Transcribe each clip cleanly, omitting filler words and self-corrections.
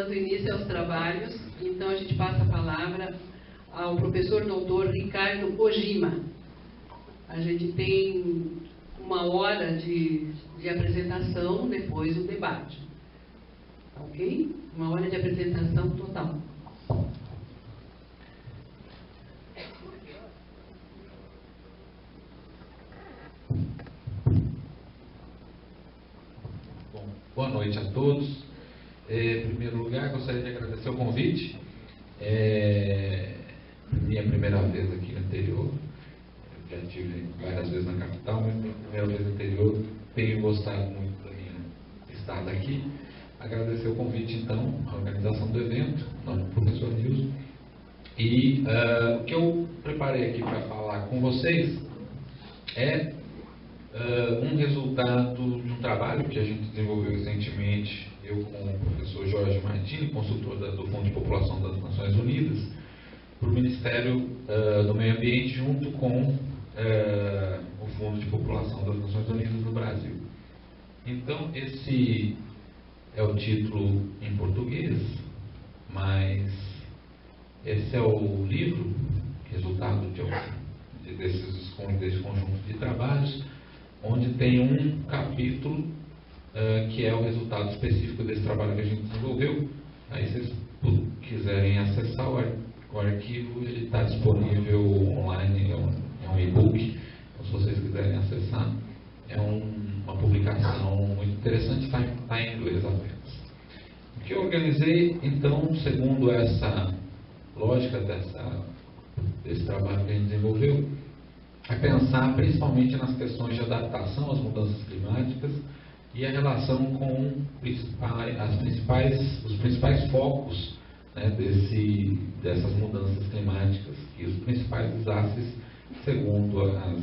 dando início aos trabalhos, então a gente passa a palavra ao professor doutor Ricardo Ojima. A gente tem 1 hora de apresentação, depois o debate. Ok? 1 hora de apresentação total. Bom, boa noite a todos. Em primeiro lugar, gostaria de agradecer o convite. Minha primeira vez aqui no interior. Eu já estive várias vezes na capital, mas minha primeira vez no interior. Tenho gostado muito da minha estada aqui. Agradecer o convite, então, à organização do evento, ao professor Nilson. E o que eu preparei aqui para falar com vocês é um resultado de um trabalho que a gente desenvolveu recentemente, eu com o professor Jorge Martini, consultor do Fundo de População das Nações Unidas, para o Ministério do Meio Ambiente, junto com o Fundo de População das Nações Unidas no Brasil. Então, esse é o título em português, mas esse é o livro, resultado desse conjunto de trabalhos, onde tem um capítulo que é o resultado específico desse trabalho que a gente desenvolveu. Aí, se vocês quiserem acessar o arquivo, ele está disponível online, é um e-book. Então, se vocês quiserem acessar, é uma publicação muito interessante, está em inglês apenas. O que eu organizei, então, segundo essa lógica desse trabalho que a gente desenvolveu, é pensar principalmente nas questões de adaptação às mudanças climáticas e a relação com os principais focos, né, dessas mudanças climáticas e os principais desastres, segundo as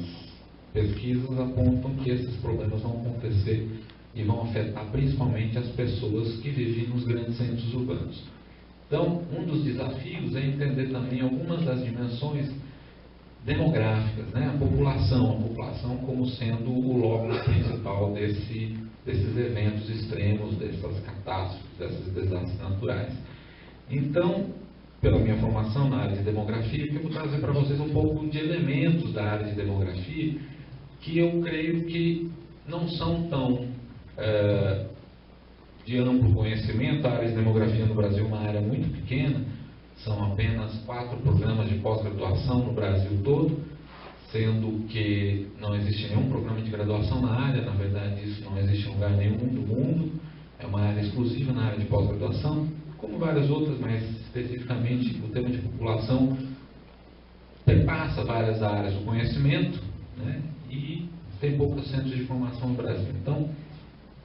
pesquisas, apontam que esses problemas vão acontecer e vão afetar principalmente as pessoas que vivem nos grandes centros urbanos. Então, um dos desafios é entender também algumas das dimensões demográficas, né? A população como sendo o locus principal desses eventos extremos, dessas catástrofes, desses desastres naturais. Então, pela minha formação na área de demografia, eu vou trazer para vocês um pouco de elementos da área de demografia que eu creio que não são tão de amplo conhecimento. A área de demografia no Brasil é uma área muito pequena, são apenas 4 programas de pós-graduação no Brasil todo, sendo que não existe nenhum programa de graduação na área. Na verdade, isso não existe em lugar nenhum do mundo, é uma área exclusiva na área de pós-graduação, como várias outras, mas especificamente o tema de população perpassa várias áreas do conhecimento, né, e tem poucos centros de formação no Brasil. Então,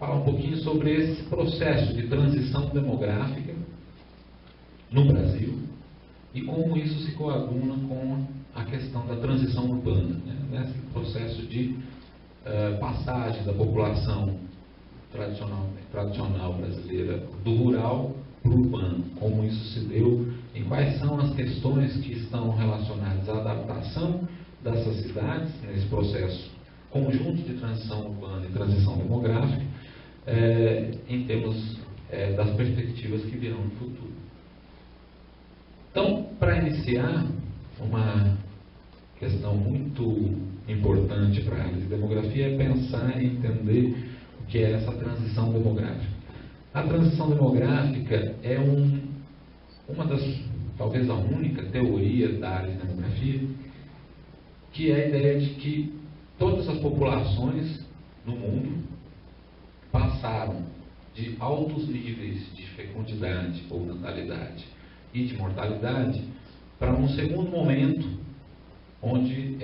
falar um pouquinho sobre esse processo de transição demográfica no Brasil e como isso se coaduna com a questão da transição urbana, né? Nesse processo de passagem da população tradicional brasileira do rural para o urbano, como isso se deu e quais são as questões que estão relacionadas à adaptação dessas cidades nesse processo conjunto de transição urbana e transição demográfica, em termos das perspectivas que virão no futuro. Então, para iniciar, uma questão muito importante para a área de demografia é pensar e entender o que é essa transição demográfica. A transição demográfica é uma das, talvez a única teoria da área de demografia, que é a ideia de que todas as populações no mundo passaram de altos níveis de fecundidade ou natalidade e de mortalidade para um segundo momento, onde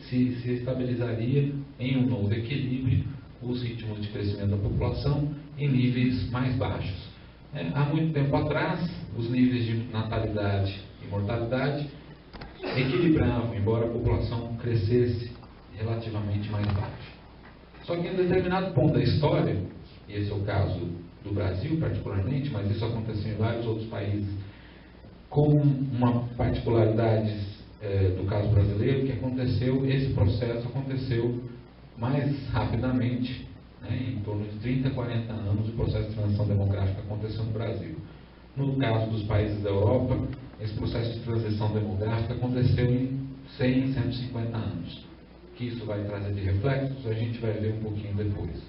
se estabilizaria em um novo equilíbrio os ritmos de crescimento da população em níveis mais baixos. Há muito tempo atrás, os níveis de natalidade e mortalidade equilibravam, embora a população crescesse relativamente mais baixo. Só que em determinado ponto da história, e esse é o caso do Brasil particularmente, mas isso aconteceu em vários outros países, com uma particularidade do caso brasileiro, que esse processo aconteceu mais rapidamente, né? Em torno de 30, 40 anos, o processo de transição demográfica aconteceu no Brasil. No caso dos países da Europa, esse processo de transição demográfica aconteceu em 100, 150 anos. O que isso vai trazer de reflexos, a gente vai ver um pouquinho depois.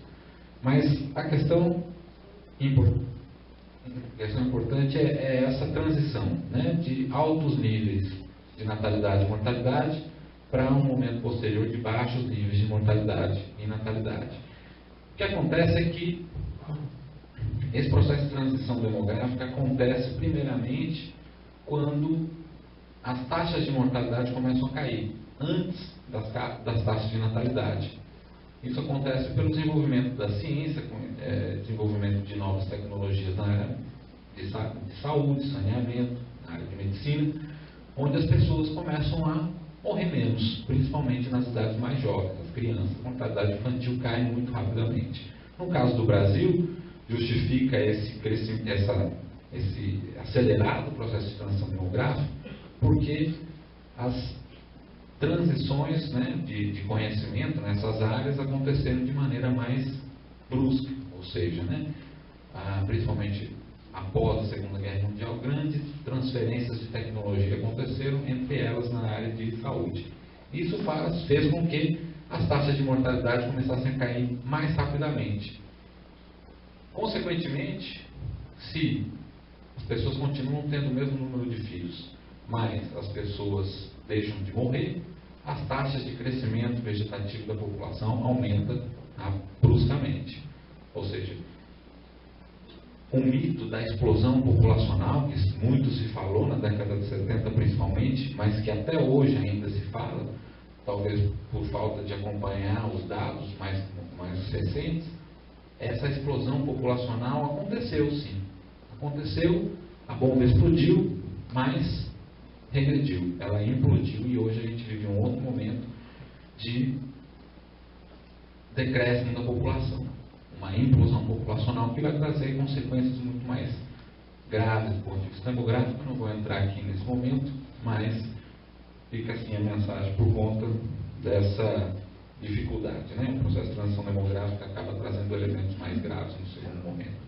Mas a questão importante é essa transição, né, de altos níveis de natalidade e mortalidade para um momento posterior de baixos níveis de mortalidade e natalidade. O que acontece é que esse processo de transição demográfica acontece primeiramente quando as taxas de mortalidade começam a cair, antes das taxas de natalidade. Isso acontece pelo desenvolvimento da ciência, desenvolvimento de novas tecnologias na área de saúde, saneamento, na área de medicina, onde as pessoas começam a morrer menos, principalmente nas idades mais jovens, as crianças. A mortalidade infantil cai muito rapidamente. No caso do Brasil, justifica esse acelerado processo de transição demográfica, porque as transições, né, de conhecimento nessas áreas aconteceram de maneira mais brusca, ou seja, né, principalmente após a Segunda Guerra Mundial, grandes transferências de tecnologia aconteceram, entre elas na área de saúde. Isso fez com que as taxas de mortalidade começassem a cair mais rapidamente. Consequentemente, se as pessoas continuam tendo o mesmo número de filhos, mas as pessoas deixam de morrer, as taxas de crescimento vegetativo da população aumentam bruscamente. Ou seja, o mito da explosão populacional, que muito se falou na década de 70 principalmente, mas que até hoje ainda se fala, talvez por falta de acompanhar os dados mais recentes, essa explosão populacional aconteceu sim. Aconteceu, a bomba explodiu, mas regrediu. Ela implodiu e hoje a gente vive um outro momento de decréscimo da população. Uma implosão populacional que vai trazer consequências muito mais graves do ponto de vista demográfico. Eu não vou entrar aqui nesse momento, mas fica assim a mensagem por conta dessa dificuldade, né? O processo de transição demográfica acaba trazendo elementos mais graves no segundo momento.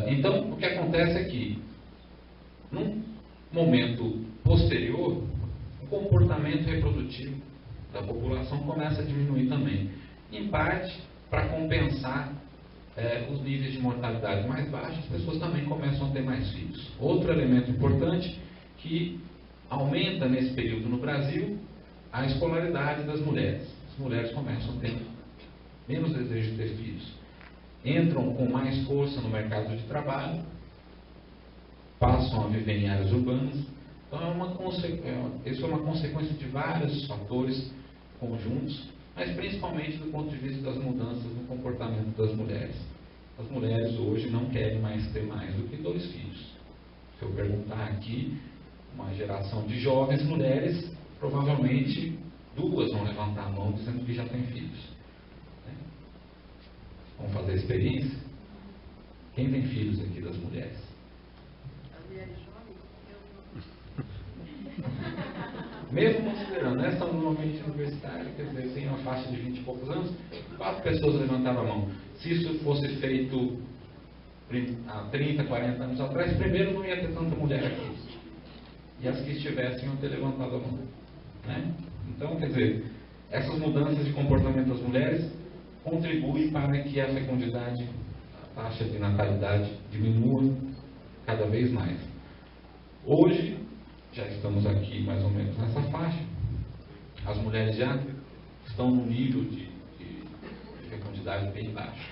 Então, o que acontece é que, num momento posterior, o comportamento reprodutivo da população começa a diminuir também, em parte para compensar os níveis de mortalidade mais baixos, as pessoas também começam a ter mais filhos. Outro elemento importante que aumenta nesse período no Brasil, a escolaridade das mulheres. As mulheres começam a ter menos desejo de ter filhos, entram com mais força no mercado de trabalho, passam a viver em áreas urbanas. Então isso é uma consequência de vários fatores conjuntos, mas principalmente do ponto de vista das mudanças no comportamento das mulheres. As mulheres hoje não querem mais ter mais do que 2 filhos. Se eu perguntar aqui, uma geração de jovens mulheres, provavelmente 2 vão levantar a mão dizendo que já têm filhos. Vamos fazer a experiência? Quem tem filhos aqui das mulheres? As mulheres jovens? Mesmo considerando, essa é um ambiente universitário, quer dizer, tem uma faixa de 20 e poucos anos, 4 pessoas levantaram a mão. Se isso fosse feito há 30, 40 anos atrás, primeiro não ia ter tanta mulher aqui. E as que estivessem iam ter levantado a mão. Né? Então, quer dizer, essas mudanças de comportamento das mulheres contribuem para que a fecundidade, a taxa de natalidade diminua cada vez mais. Hoje, já estamos aqui mais ou menos nessa faixa, as mulheres já estão num nível de fecundidade bem baixo.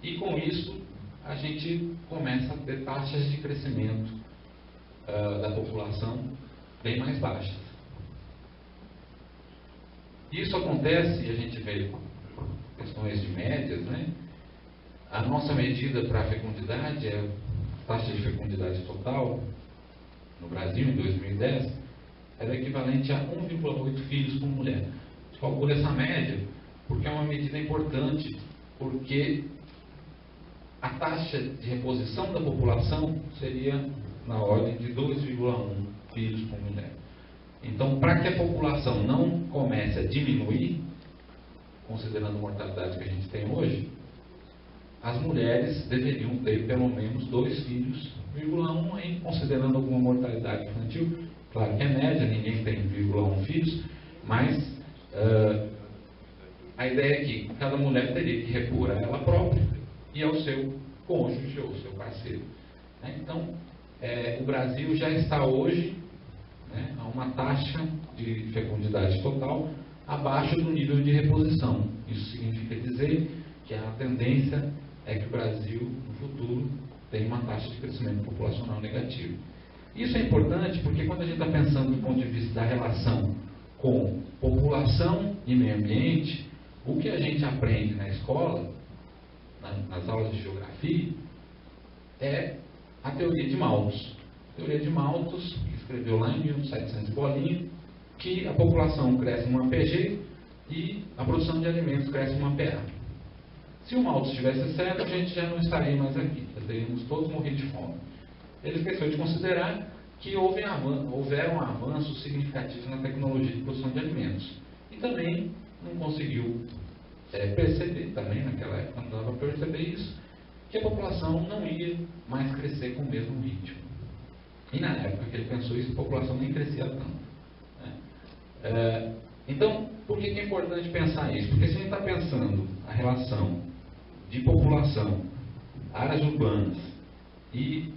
E com isso, a gente começa a ter taxas de crescimento da população bem mais baixas. Isso acontece, e a gente vê questões de médias, né? A nossa medida para a fecundidade é a taxa de fecundidade total no Brasil em 2010 era equivalente a 1,8 filhos por mulher. Calcula essa média porque é uma medida importante, porque a taxa de reposição da população seria na ordem de 2,1 filhos por mulher. Então, para que a população não comece a diminuir, considerando a mortalidade que a gente tem hoje, as mulheres deveriam ter pelo menos 2 filhos, 1,1, considerando alguma mortalidade infantil. Claro que é média, ninguém tem 1,1 filhos, mas a ideia é que cada mulher teria que repor a ela própria e ao seu cônjuge ou seu parceiro. Então, o Brasil já está hoje, né, a uma taxa de fecundidade total abaixo do nível de reposição. Isso significa dizer que a tendência é que o Brasil, no futuro, tenha uma taxa de crescimento populacional negativo. Isso é importante porque quando a gente está pensando do ponto de vista da relação com população e meio ambiente, o que a gente aprende na escola, nas aulas de geografia, é a teoria de Malthus. A teoria de Malthus, que escreveu lá em 1700 bolinha, que a população cresce em uma PG e a produção de alimentos cresce em uma PA. Se o Malthus estivesse certo, a gente já não estaria mais aqui, já teríamos todos morrido de fome. Ele esqueceu de considerar que houveram avanços significativos na tecnologia de produção de alimentos. E também não conseguiu perceber, também naquela época não dava para perceber isso, que a população não ia mais crescer com o mesmo ritmo. E na época que ele pensou isso, a população nem crescia tanto. Então, por que é importante pensar isso? Porque se a gente está pensando a relação de população, áreas urbanas e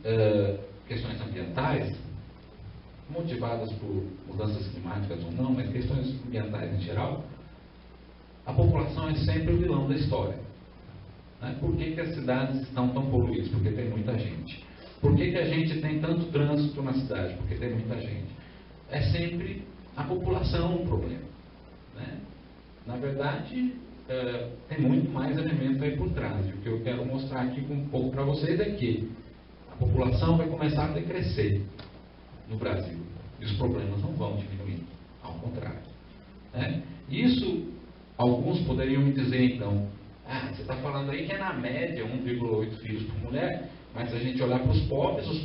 questões ambientais, motivadas por mudanças climáticas ou não, mas questões ambientais em geral, a população é sempre o vilão da história. Por que as cidades estão tão poluídas? Porque tem muita gente. Por que a gente tem tanto trânsito na cidade? Porque tem muita gente. É sempre a população o problema. Na verdade, tem muito mais elemento aí por trás. O que eu quero mostrar aqui um pouco para vocês é que a população vai começar a decrescer no Brasil. E os problemas não vão diminuir. Ao contrário. Isso, alguns poderiam me dizer, então, você está falando aí que é na média 1,8 filhos por mulher, mas se a gente olhar para os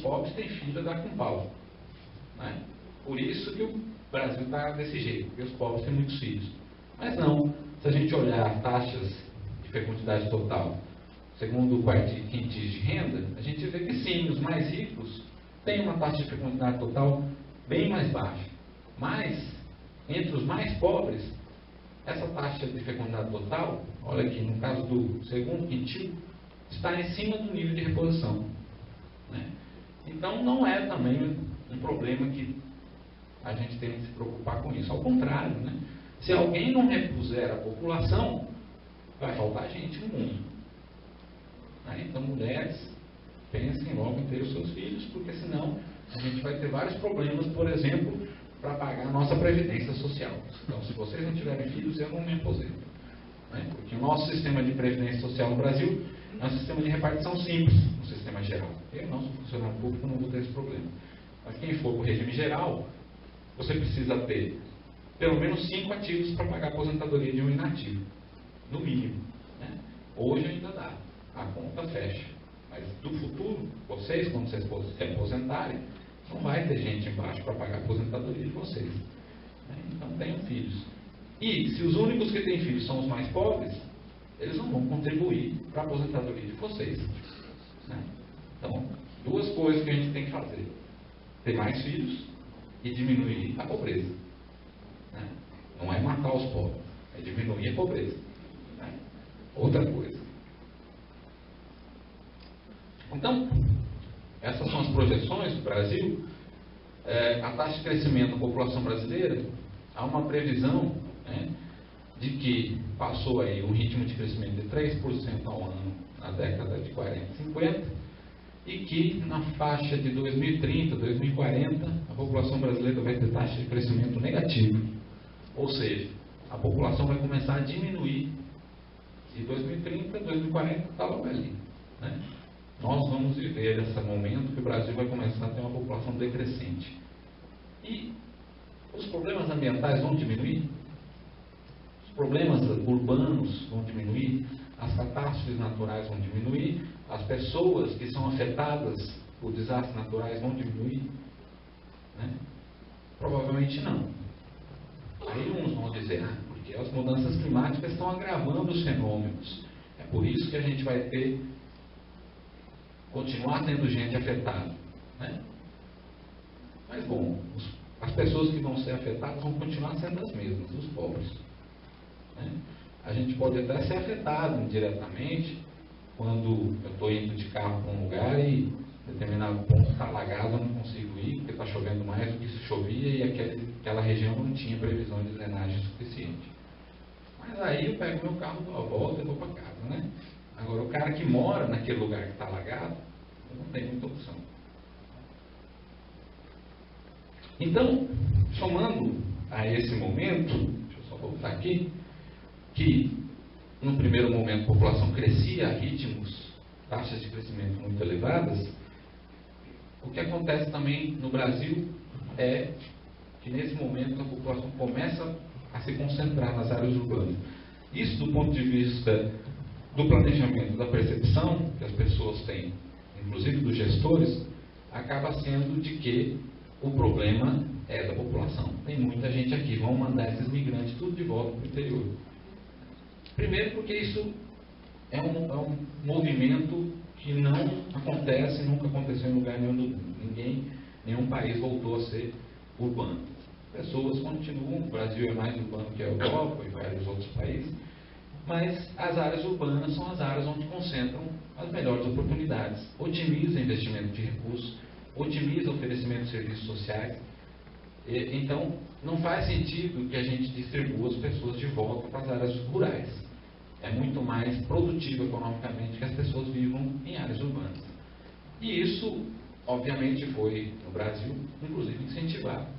pobres têm filho a dar com pau. Por isso que o Brasil está desse jeito, porque os pobres têm muitos filhos. Mas não, se a gente olhar taxas de fecundidade total, segundo o quartil e quintis de renda, a gente vê que sim, os mais ricos têm uma taxa de fecundidade total bem mais baixa. Mas, entre os mais pobres, essa taxa de fecundidade total, olha aqui, no caso do segundo quintil, está em cima do nível de reposição. Então, não é também um problema que a gente tem que se preocupar com isso. Ao contrário, se alguém não repuser a população, vai faltar gente no mundo. Então, mulheres, pensem logo em ter os seus filhos, porque senão a gente vai ter vários problemas, por exemplo, para pagar a nossa previdência social. Então, se vocês não tiverem filhos, eu não me aposento. Porque o nosso sistema de previdência social no Brasil é um sistema de repartição simples, no sistema geral. Eu não sou funcionário público, não vou ter esse problema. Mas quem for para o regime geral, você precisa ter pelo menos 5 ativos para pagar a aposentadoria de um inativo, no mínimo. Hoje ainda dá, a conta fecha. Mas do futuro, vocês, quando vocês se aposentarem, não vai ter gente embaixo para pagar a aposentadoria de vocês. Então tenham filhos. E se os únicos que têm filhos são os mais pobres, eles não vão contribuir para a aposentadoria de vocês. Então, 2 coisas que a gente tem que fazer: ter mais filhos e diminuir a pobreza. Não é matar os pobres, é diminuir a pobreza. Outra coisa. Então, essas são as projeções do Brasil. A taxa de crescimento da população brasileira, há uma previsão de que passou aí um ritmo de crescimento de 3% ao ano na década de 40 e 50, e que na faixa de 2030, 2040, a população brasileira vai ter taxa de crescimento negativo. Ou seja, a população vai começar a diminuir. De 2030, 2040, está logo ali. Nós vamos viver esse momento que o Brasil vai começar a ter uma população decrescente. E os problemas ambientais vão diminuir? Os problemas urbanos vão diminuir? As catástrofes naturais vão diminuir? As pessoas que são afetadas por desastres naturais vão diminuir? Provavelmente não. Aí uns vão dizer, porque as mudanças climáticas estão agravando os fenômenos. É por isso que a gente vai continuar tendo gente afetada, né? Mas, bom, as pessoas que vão ser afetadas vão continuar sendo as mesmas, os pobres, né? A gente pode até ser afetado indiretamente quando eu estou indo de carro para um lugar e determinado ponto está alagado, eu não consigo ir porque está chovendo mais do que se chovia e aquela região não tinha previsão de drenagem suficiente. Mas aí eu pego meu carro, dou a volta e vou para casa, né? Agora, o cara que mora naquele lugar que está alagado, não tem muita opção. Então, somando a esse momento, deixa eu só voltar aqui, que no primeiro momento a população crescia a ritmos, taxas de crescimento muito elevadas, o que acontece também no Brasil é que nesse momento a população começa a se concentrar nas áreas urbanas. Isso do ponto de vista do planejamento, da percepção que as pessoas têm, inclusive dos gestores, acaba sendo de que o problema é da população. Tem muita gente aqui, vão mandar esses migrantes tudo de volta para o interior. Primeiro porque isso é um movimento que não acontece, nunca aconteceu em lugar nenhum do mundo. Nenhum país voltou a ser urbano. Pessoas continuam, o Brasil é mais urbano que a Europa e vários outros países, mas as áreas urbanas são as áreas onde concentram as melhores oportunidades, otimiza o investimento de recursos, otimiza o oferecimento de serviços sociais. Então, não faz sentido que a gente distribua as pessoas de volta para as áreas rurais. É muito mais produtivo economicamente que as pessoas vivam em áreas urbanas. E isso, obviamente, foi, no Brasil, inclusive incentivado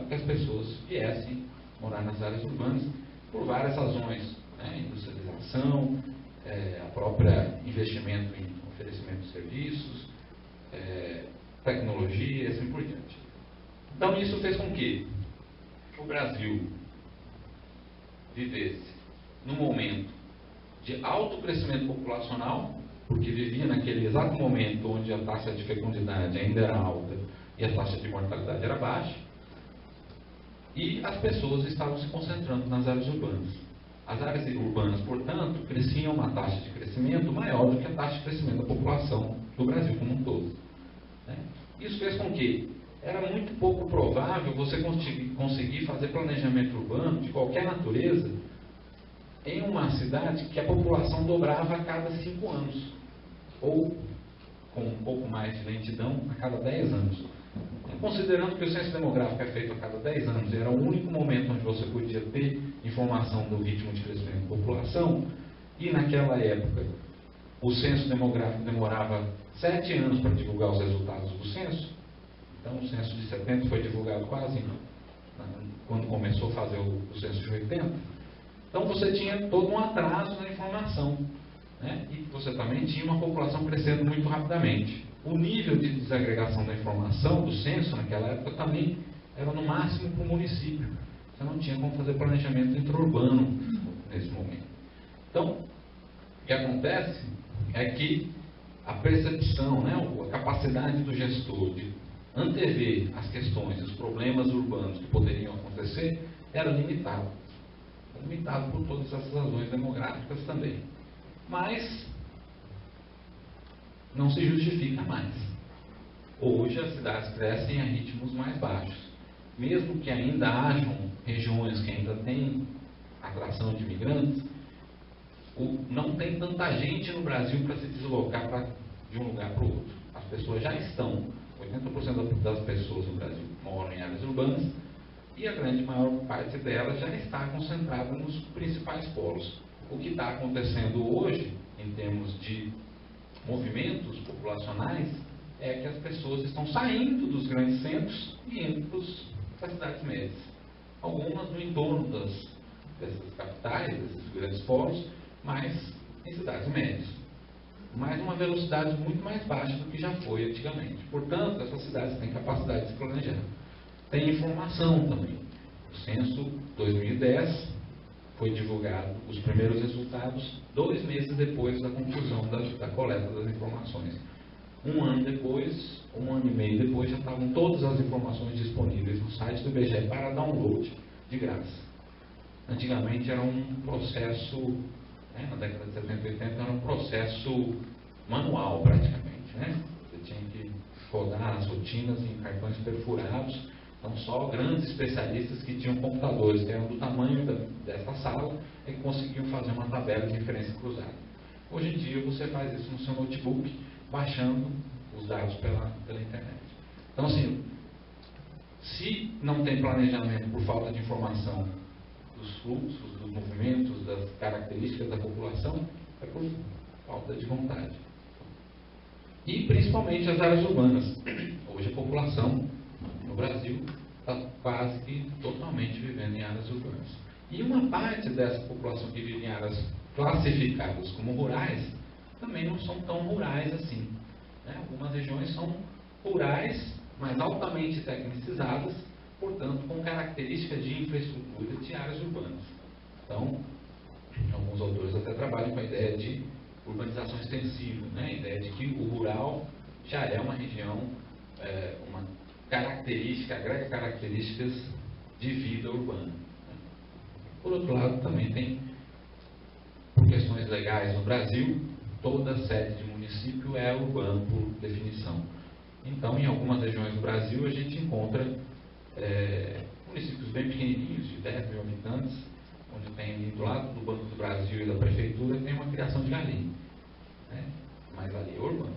que as pessoas viessem morar nas áreas urbanas por várias razões, né? Industrialização, a própria investimento em oferecimento de serviços, tecnologia e assim por diante. Então, isso fez com que o Brasil vivesse num momento de alto crescimento populacional, porque vivia naquele exato momento onde a taxa de fecundidade ainda era alta e a taxa de mortalidade era baixa, e as pessoas estavam se concentrando nas áreas urbanas. As áreas urbanas, portanto, cresciam uma taxa de crescimento maior do que a taxa de crescimento da população do Brasil como um todo, né? Isso fez com que era muito pouco provável você conseguir fazer planejamento urbano de qualquer natureza em uma cidade que a população dobrava a cada 5 anos, ou, com um pouco mais de lentidão, a cada 10 anos. Considerando que o censo demográfico é feito a cada 10 anos e era o único momento onde você podia ter informação do ritmo de crescimento da população, e naquela época o censo demográfico demorava 7 anos para divulgar os resultados do censo. Então o censo de 70 foi divulgado quase quando começou a fazer o censo de 80. Então você tinha todo um atraso na informação, né? E você também tinha uma população crescendo muito rapidamente. O nível de desagregação da informação do censo naquela época também era no máximo para o município. Você não tinha como fazer planejamento interurbano nesse momento. Então, o que acontece é que a percepção, né, a capacidade do gestor de antever as questões, os problemas urbanos que poderiam acontecer, era limitado. Limitado por todas essas razões demográficas também. Mas não se justifica mais. Hoje as cidades crescem a ritmos mais baixos. Mesmo que ainda hajam regiões que ainda têm atração de imigrantes, não tem tanta gente no Brasil para se deslocar de um lugar para o outro. As pessoas já estão, 80% das pessoas no Brasil moram em áreas urbanas, e a grande maior parte delas já está concentrada nos principais polos. O que está acontecendo hoje, em termos de movimentos populacionais, é que as pessoas estão saindo dos grandes centros e indo para as cidades médias. Algumas no entorno dessas capitais, desses grandes polos, mas em cidades médias. Mas uma velocidade muito mais baixa do que já foi antigamente. Portanto, essas cidades têm capacidade de se planejar. Tem informação também. O censo 2010 foi divulgado os primeiros resultados 2 meses depois da conclusão da coleta das informações. 1 ano depois, 1 ano e meio depois, já estavam todas as informações disponíveis no site do IBGE para download de graça. antigamente era um processo, né, na década de 70 e 80, era um processo manual praticamente, né? Você tinha que rodar as rotinas em cartões perfurados, então só grandes especialistas que tinham computadores que eram do tamanho dessa sala e que conseguiam fazer uma tabela de inferência cruzada. Hoje em dia você faz isso no seu notebook, baixando os dados pela internet. Então assim, se não tem planejamento por falta de informação dos fluxos, dos movimentos, das características da população, é por falta de vontade. E principalmente as áreas urbanas. Hoje a população no Brasil está quase que totalmente vivendo em áreas urbanas. E uma parte dessa população que vive em áreas classificadas como rurais, também não são tão rurais assim, né? Algumas regiões são rurais, mas altamente tecnicizadas, portanto com características de infraestrutura de áreas urbanas. Então, alguns autores até trabalham com a ideia de urbanização extensiva, né? A ideia de que o rural já é uma região, uma característica, agrega características de vida urbana, né? Por outro lado, também tem, por questões legais no Brasil, toda sede de município é urbano por definição. Então, em algumas regiões do Brasil, a gente encontra municípios bem pequenininhos, de 10 mil habitantes, onde tem, do lado do Banco do Brasil e da Prefeitura, tem uma criação de galinha, né? Mas ali é urbano,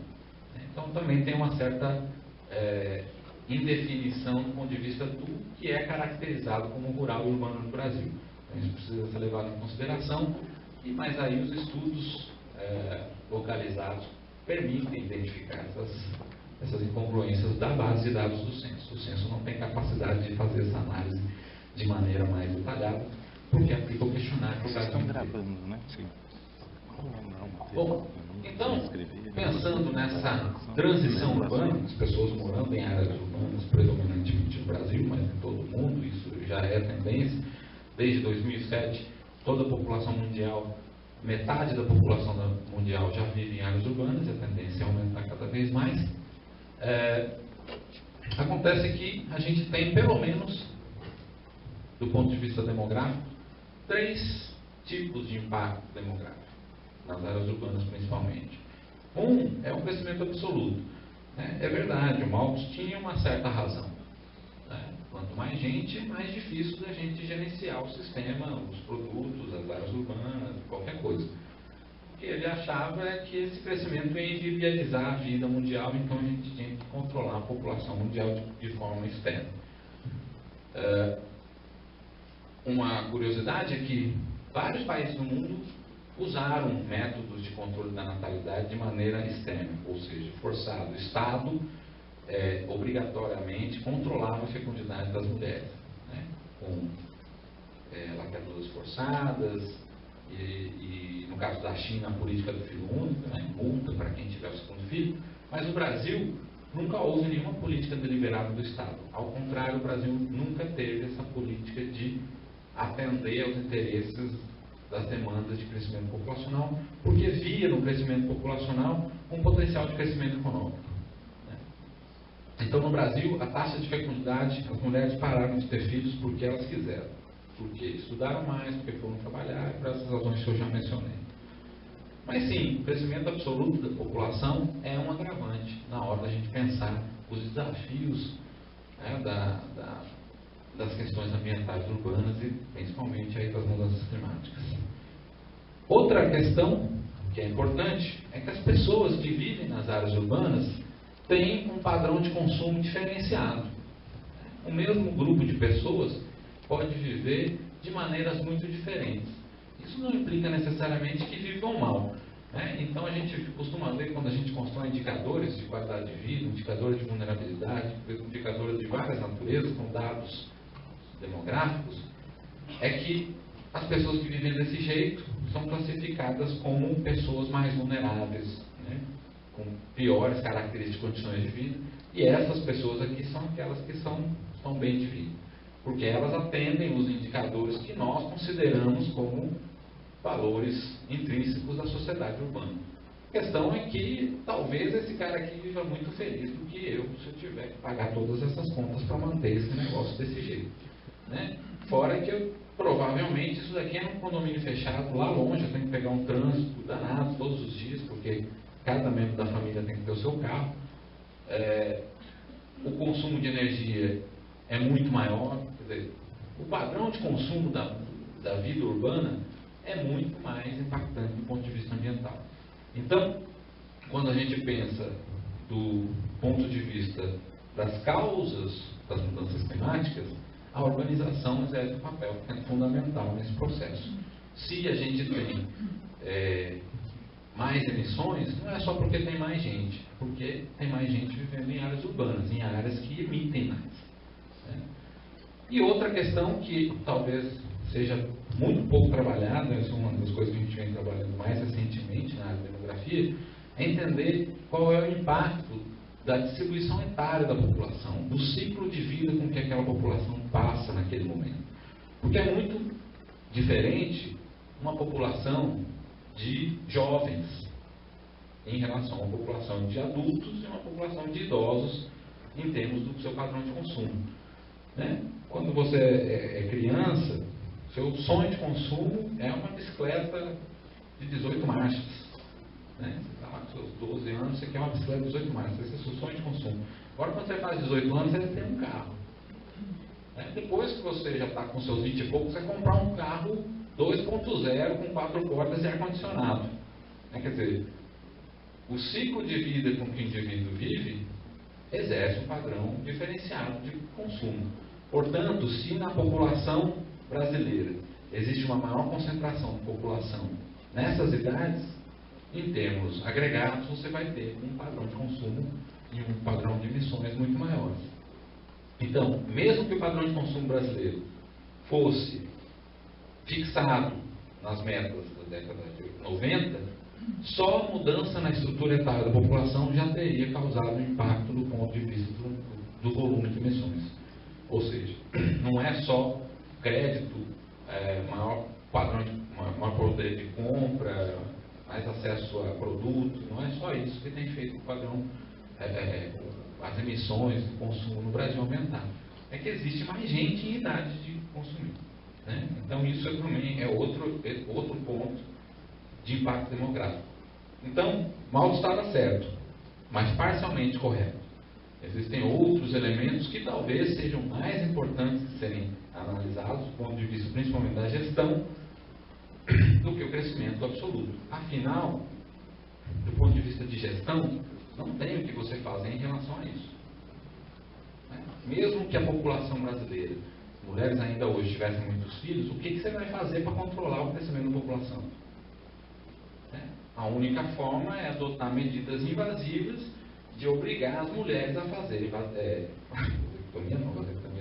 né? Então, também tem uma certa indefinição do ponto de vista do que é caracterizado como rural e urbano no Brasil. Então, isso precisa ser levado em consideração, mas aí os estudos localizados permitem identificar essas incongruências da base de dados do censo. O censo não tem capacidade de fazer essa análise de maneira mais detalhada, porque aplica o questionário. Vocês estão gravando, né? Sim. Bom, então, pensando nessa transição urbana, as pessoas morando em áreas urbanas predominantemente no Brasil, mas em todo o mundo, isso já é tendência. Desde 2007, toda a população mundial, metade da população mundial já vive em áreas urbanas, e a tendência é aumentar cada vez mais. Acontece que a gente tem, pelo menos, do ponto de vista demográfico, 3 tipos de impacto demográfico, nas áreas urbanas principalmente. Um é o crescimento absoluto, né? É verdade, o Malthus tinha uma certa razão, né? Quanto mais gente, mais difícil da gente gerenciar o sistema, os produtos, as áreas urbanas, qualquer coisa. O que ele achava é que esse crescimento ia inviabilizar a vida mundial, então a gente tinha que controlar a população mundial de forma externa. Uma curiosidade é que vários países do mundo usaram métodos de controle da natalidade de maneira extrema, ou seja, forçado. O Estado obrigatoriamente controlava a fecundidade das mulheres, né? Com laqueaduras forçadas e, no caso da China, a política do filho único, né? Multa para quem tiver o segundo filho. Mas no Brasil nunca houve nenhuma política deliberada do Estado. Ao contrário, o Brasil nunca teve essa política de atender aos interesses das demandas de crescimento populacional, porque via no crescimento populacional um potencial de crescimento econômico, né? Então, no Brasil, a taxa de fecundidade, as mulheres pararam de ter filhos porque elas quiseram, porque estudaram mais, porque foram trabalhar, por essas razões que eu já mencionei. Mas sim, o crescimento absoluto da população é um agravante na hora da gente pensar os desafios, né, das questões ambientais urbanas e principalmente aí das mudanças climáticas. Outra questão que é importante é que as pessoas que vivem nas áreas urbanas têm um padrão de consumo diferenciado. O mesmo grupo de pessoas pode viver de maneiras muito diferentes. Isso não implica necessariamente que vivam mal, né? Então a gente costuma ver, quando a gente constrói indicadores de qualidade de vida, indicadores de vulnerabilidade, indicadores de várias naturezas, com dados demográficos, é que as pessoas que vivem desse jeito são classificadas como pessoas mais vulneráveis, né? Com piores características de condições de vida, e essas pessoas aqui são aquelas que estão bem de vida, porque elas atendem os indicadores que nós consideramos como valores intrínsecos da sociedade urbana. A questão é que talvez esse cara aqui viva muito feliz do que eu, se eu tiver que pagar todas essas contas para manter esse negócio desse jeito. né? Fora que provavelmente isso daqui é um condomínio fechado lá longe, eu tenho que pegar um trânsito danado todos os dias, porque cada membro da família tem que ter o seu carro. O consumo de energia é muito maior, quer dizer, o padrão de consumo da vida urbana é muito mais impactante do ponto de vista ambiental. Então, quando a gente pensa do ponto de vista das causas das mudanças climáticas, a urbanização exerce um papel fundamental nesse processo. Se a gente tem mais emissões, não é só porque tem mais gente, é porque tem mais gente vivendo em áreas urbanas, em áreas que emitem mais. Né? E outra questão que talvez seja muito pouco trabalhada, essa é uma das coisas que a gente vem trabalhando mais recentemente na área de demografia, é entender qual é o impacto da distribuição etária da população, do ciclo de vida com que aquela população passa naquele momento. Porque é muito diferente uma população de jovens em relação a uma população de adultos e uma população de idosos em termos do seu padrão de consumo. Né? Quando você é criança, seu sonho de consumo é uma bicicleta de 18 marchas. Né? Você está lá com seus 12 anos, você quer uma bicicleta de 18 marchas, esse é o seu sonho de consumo. Agora, quando você faz 18 anos, você tem um carro. Depois que você já está com seus 20 e poucos, você comprar um carro 2.0 com 4 portas e ar-condicionado. Quer dizer, o ciclo de vida com que o indivíduo vive exerce um padrão diferenciado de consumo. Portanto, se na população brasileira existe uma maior concentração de população nessas idades, em termos agregados, você vai ter um padrão de consumo e um padrão de emissões muito maiores. Então, mesmo que o padrão de consumo brasileiro fosse fixado nas metas da década de 90, só a mudança na estrutura etária da população já teria causado um impacto do ponto de vista do volume de emissões. Ou seja, não é só crédito, maior padrão maior poder de compra, mais acesso a produtos, não é só isso que tem feito o padrão, as emissões de consumo no Brasil aumentar. É que existe mais gente em idade de consumir. Né? Então isso também é outro ponto de impacto demográfico. Então, Malthus estava certo, mas parcialmente correto. Existem outros elementos que talvez sejam mais importantes de serem analisados do ponto de vista principalmente da gestão do que o crescimento absoluto. Afinal, do ponto de vista de gestão, não tem o que você fazer em relação a isso. Mesmo que a população brasileira, mulheres ainda hoje tivessem muitos filhos, o que você vai fazer para controlar o crescimento da população? A única forma é adotar medidas invasivas de obrigar as mulheres a fazerem, também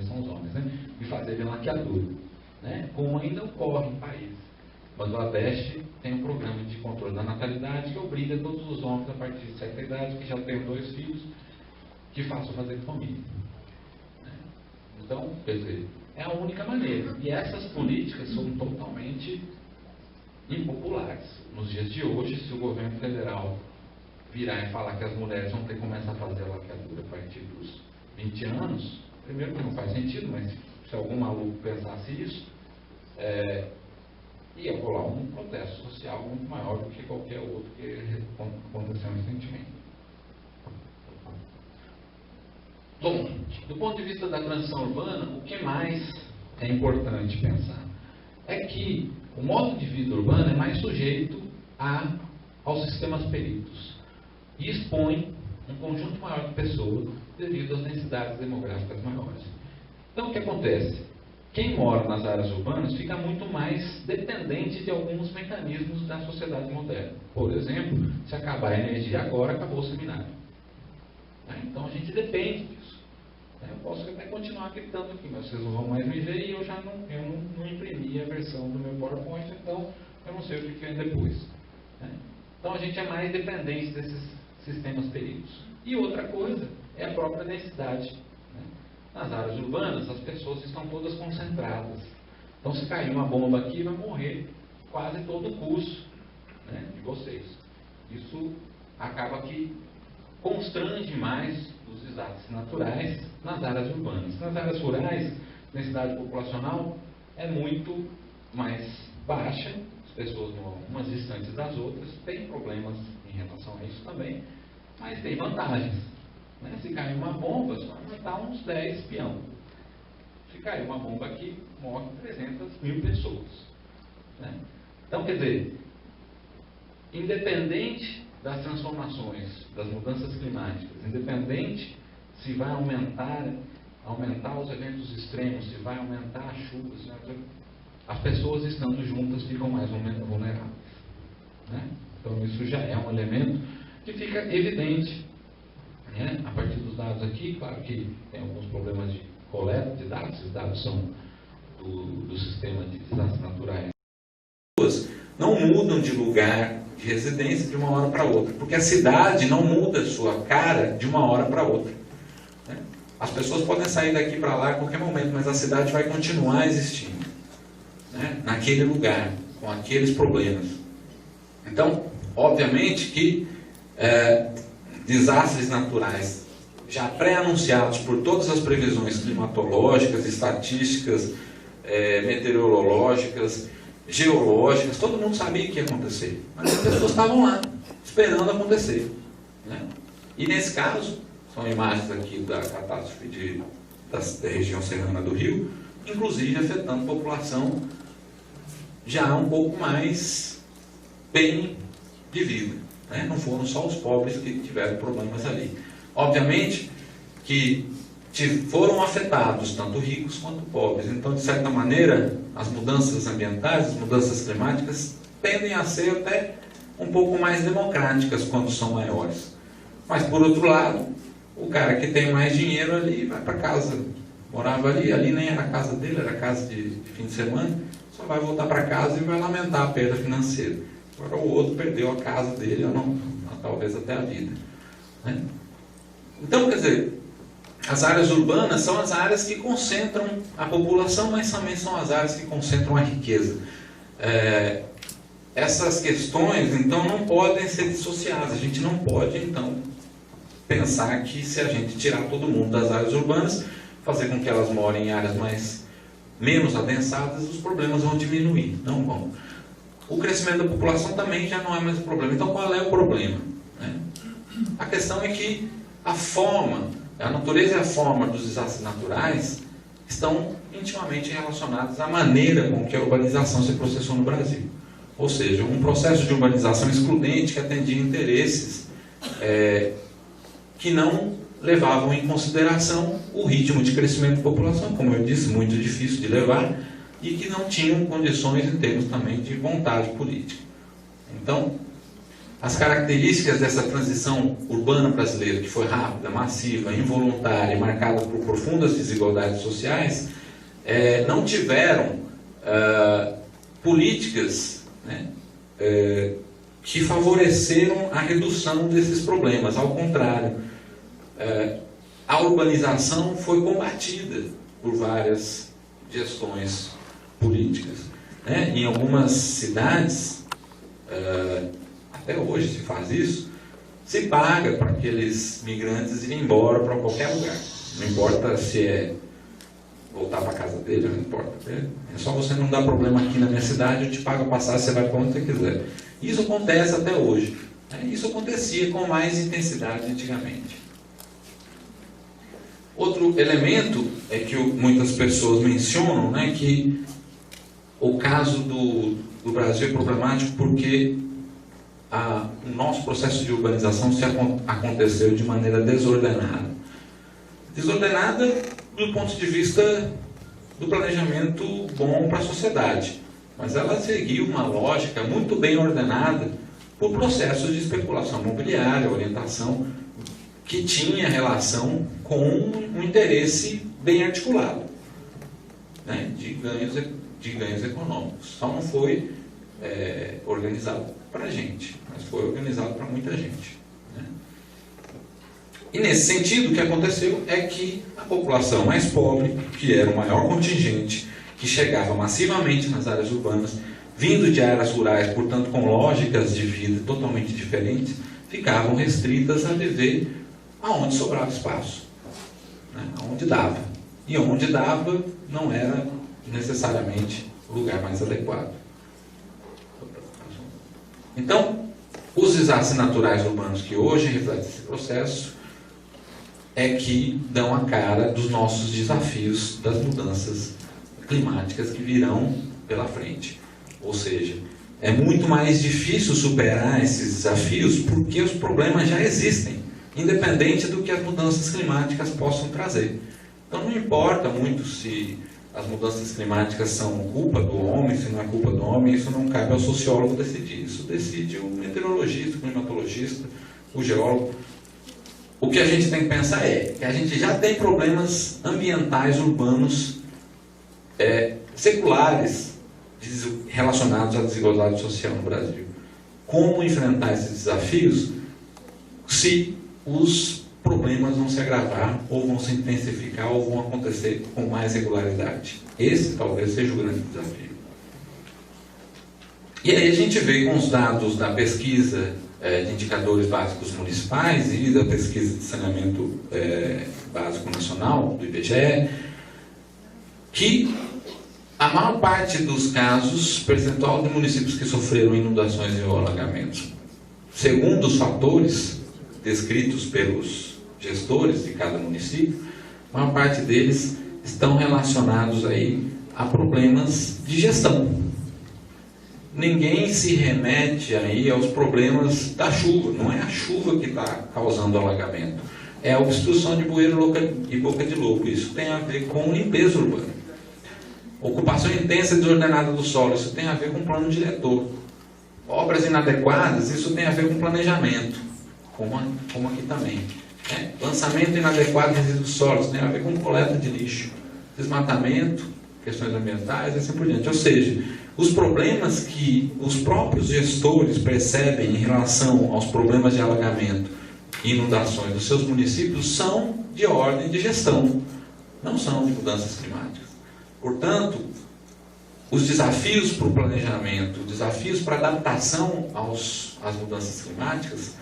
são os homens, né? De fazerem laqueadura, né? Como ainda ocorre em países. Bangladesh tem um programa de controle da natalidade que obriga todos os homens a partir de certa idade, que já tenham 2 filhos, que façam fazer família. Então, quer dizer, é a única maneira. E essas políticas são totalmente impopulares. Nos dias de hoje, se o governo federal virar e falar que as mulheres vão ter que começar a fazer a laqueadura a partir dos 20 anos, primeiro que não faz sentido, mas se algum maluco pensasse isso, ia rolar um protesto social muito maior do que qualquer outro que aconteceu recentemente. Bom, do ponto de vista da transição urbana, o que mais é importante pensar é que o modo de vida urbano é mais sujeito aos sistemas peritos e expõe um conjunto maior de pessoas devido às densidades demográficas maiores. Então, o que acontece? Quem mora nas áreas urbanas fica muito mais dependente de alguns mecanismos da sociedade moderna. Por exemplo, se acabar a energia agora, acabou o seminário. Então, a gente depende disso. Eu posso até continuar acreditando aqui, mas vocês não vão mais me ver e eu já não imprimi a versão do meu PowerPoint, então eu não sei o que vem depois. Então a gente é mais dependente desses sistemas peritos. E outra coisa é a própria densidade. Nas áreas urbanas, as pessoas estão todas concentradas. Então se cair uma bomba aqui, vai morrer quase todo o curso de vocês. Isso acaba que constrange mais os desastres naturais nas áreas urbanas. Nas áreas rurais, densidade populacional é muito mais baixa, as pessoas umas distantes das outras, tem problemas em relação a isso também, mas tem vantagens. Né? Se cair uma bomba, só vai matar uns 10 peão. Se cair uma bomba aqui, morre 300.000 pessoas. Né? Então, quer dizer, independente das transformações, das mudanças climáticas, independente se vai aumentar os eventos extremos, se vai aumentar a chuva, as pessoas estando juntas ficam mais vulneráveis. Né? Então isso já é um elemento que fica evidente, né? A partir dos dados aqui. Claro que tem alguns problemas de coleta de dados, esses dados são do sistema de desastres naturais. Não mudam de lugar de residência de uma hora para outra, porque a cidade não muda sua cara de uma hora para outra. Né? As pessoas podem sair daqui para lá a qualquer momento, mas a cidade vai continuar existindo, né? Naquele lugar, com aqueles problemas. Então, obviamente que desastres naturais já pré-anunciados por todas as previsões climatológicas, estatísticas, meteorológicas, geológicas, todo mundo sabia que ia acontecer, mas as pessoas estavam lá, esperando acontecer. Né? E nesse caso, são imagens aqui da catástrofe da região serrana do Rio, inclusive afetando a população já um pouco mais bem de vida. Né? Não foram só os pobres que tiveram problemas ali. Obviamente que foram afetados tanto ricos quanto pobres. Então, de certa maneira, as mudanças ambientais, as mudanças climáticas tendem a ser até um pouco mais democráticas quando são maiores. Mas, por outro lado, o cara que tem mais dinheiro ali vai para casa, morava ali nem era a casa dele, era a casa de fim de semana, só vai voltar para casa e vai lamentar a perda financeira. Agora o outro perdeu a casa dele, ou não, talvez até a vida. Né? Então, quer dizer, as áreas urbanas são as áreas que concentram a população, mas também são as áreas que concentram a riqueza. Essas questões, então, não podem ser dissociadas. A gente não pode, então, pensar que se a gente tirar todo mundo das áreas urbanas, fazer com que elas morem em áreas menos adensadas, os problemas vão diminuir. Não vão. O crescimento da população também já não é mais um problema. Então, qual é o problema? Né? A questão é que a natureza e a forma dos desastres naturais estão intimamente relacionados à maneira com que a urbanização se processou no Brasil. Ou seja, um processo de urbanização excludente que atendia interesses que não levavam em consideração o ritmo de crescimento da população, como eu disse, muito difícil de levar, e que não tinham condições em termos também de vontade política. Então, as características dessa transição urbana brasileira, que foi rápida, massiva, involuntária e marcada por profundas desigualdades sociais, não tiveram políticas, né, que favoreceram a redução desses problemas. Ao contrário, a urbanização foi combatida por várias gestões políticas. Né? Em algumas cidades, até hoje se faz isso, se paga para aqueles migrantes irem embora para qualquer lugar. Não importa se é voltar para a casa dele, não importa. É só você não dar problema aqui na minha cidade, eu te pago a passagem, você vai para onde você quiser. Isso acontece até hoje. Né? Isso acontecia com mais intensidade antigamente. Outro elemento é que muitas pessoas mencionam, né, que o caso do Brasil é problemático porque o nosso processo de urbanização aconteceu de maneira desordenada. Desordenada do ponto de vista do planejamento bom para a sociedade, mas ela seguiu uma lógica muito bem ordenada por processos de especulação imobiliária, orientação, que tinha relação com um interesse bem articulado, né, de ganhos econômicos. Só não foi organizado para a gente, mas foi organizado para muita gente. Né? E nesse sentido, o que aconteceu é que a população mais pobre, que era o maior contingente, que chegava massivamente nas áreas urbanas, vindo de áreas rurais, portanto com lógicas de vida totalmente diferentes, ficavam restritas a viver aonde sobrava espaço, né? Aonde dava. e onde dava, não era necessariamente o lugar mais adequado. Então, os desastres naturais urbanos que hoje refletem esse processo é que dão a cara dos nossos desafios das mudanças climáticas que virão pela frente. Ou seja, é muito mais difícil superar esses desafios porque os problemas já existem, independente do que as mudanças climáticas possam trazer. Então não importa muito se as mudanças climáticas são culpa do homem, se não é culpa do homem, isso não cabe ao sociólogo decidir. Isso decide o meteorologista, o climatologista, o geólogo. O que a gente tem que pensar é que a gente já tem problemas ambientais urbanos seculares relacionados à desigualdade social no Brasil. Como enfrentar esses desafios se os problemas vão se agravar, ou vão se intensificar, ou vão acontecer com mais regularidade? Esse talvez seja o grande desafio. E aí a gente vê com os dados da pesquisa de indicadores básicos municipais e da pesquisa de saneamento básico nacional, do IBGE, que a maior parte dos casos, percentual de municípios que sofreram inundações e alagamentos, segundo os fatores descritos pelos gestores de cada município, a maior parte deles estão relacionados aí a problemas de gestão. Ninguém se remete aí aos problemas da chuva. Não é a chuva que está causando alagamento. É a obstrução de bueiro e boca de lobo. Isso tem a ver com limpeza urbana. Ocupação intensa e desordenada do solo. Isso tem a ver com plano diretor. Obras inadequadas. Isso tem a ver com planejamento. Como aqui também. Lançamento inadequado de resíduos sólidos. Tem a ver com coleta de lixo. Desmatamento, questões ambientais e assim por diante. Ou seja, os problemas que os próprios gestores percebem em relação aos problemas de alagamento e inundações dos seus municípios são de ordem de gestão, não são de mudanças climáticas. Portanto, os desafios para o planejamento, os desafios para a adaptação às mudanças climáticas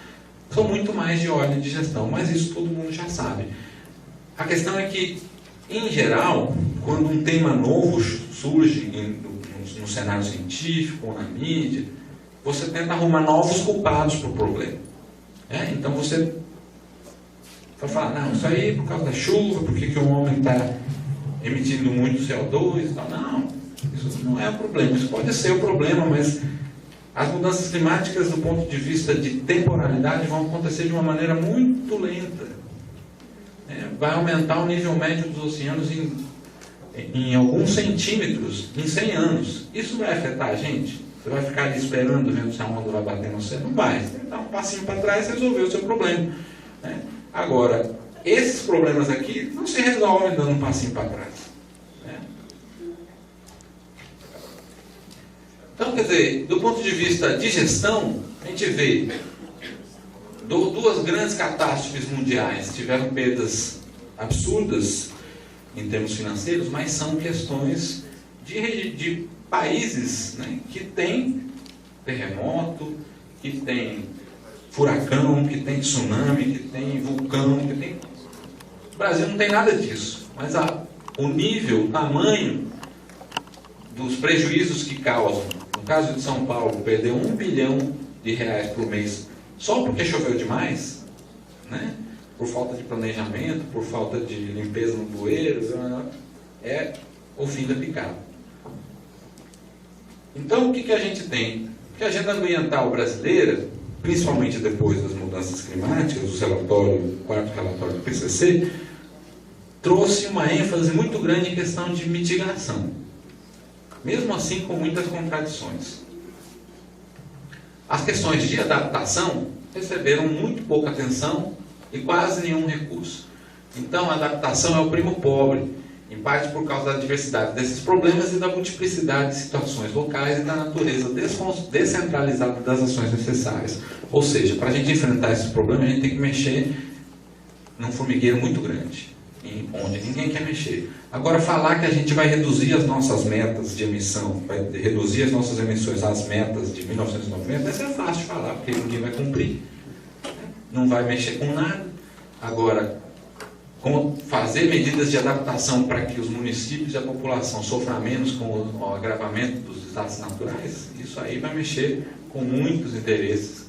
são muito mais de ordem de gestão, mas isso todo mundo já sabe. A questão é que, em geral, quando um tema novo surge no cenário científico ou na mídia, você tenta arrumar novos culpados para o problema. Então você vai falar, não, isso aí é por causa da chuva, porque que o homem está emitindo muito CO2 e tal. Não, isso não é o problema. Isso pode ser o problema, mas as mudanças climáticas, do ponto de vista de temporalidade, vão acontecer de uma maneira muito lenta. Vai aumentar o nível médio dos oceanos em alguns centímetros em 100 anos. Isso vai afetar a gente? Você vai ficar ali esperando, vendo se a onda vai bater no céu? Não vai. Você tem que dar um passinho para trás e resolver o seu problema. Agora, esses problemas aqui não se resolvem dando um passinho para trás. Então, quer dizer, do ponto de vista de gestão, a gente vê duas grandes catástrofes mundiais tiveram perdas absurdas em termos financeiros, mas são questões de países, que têm terremoto, que tem furacão, que tem tsunami, que tem vulcão, que tem... O Brasil não tem nada disso, mas o nível, o tamanho dos prejuízos que causam. No caso de São Paulo, perdeu R$1 bilhão por mês só porque choveu demais, por falta de planejamento, por falta de limpeza no bueiro, é o fim da picada. Então, o que a gente tem? Que a agenda ambiental brasileira, principalmente depois das mudanças climáticas, o quarto relatório do PCC, trouxe uma ênfase muito grande em questão de mitigação. Mesmo assim, com muitas contradições. As questões de adaptação receberam muito pouca atenção e quase nenhum recurso. Então, a adaptação é o primo pobre, em parte por causa da diversidade desses problemas e da multiplicidade de situações locais e da natureza descentralizada das ações necessárias. Ou seja, para a gente enfrentar esses problemas, a gente tem que mexer num formigueiro muito grande, onde ninguém quer mexer. Agora, falar que a gente vai reduzir as nossas metas de emissão, vai reduzir as nossas emissões às metas de 1990, isso é fácil de falar, porque ninguém vai cumprir. Não vai mexer com nada. Agora, fazer medidas de adaptação para que os municípios e a população sofram menos com o agravamento dos desastres naturais, isso aí vai mexer com muitos interesses,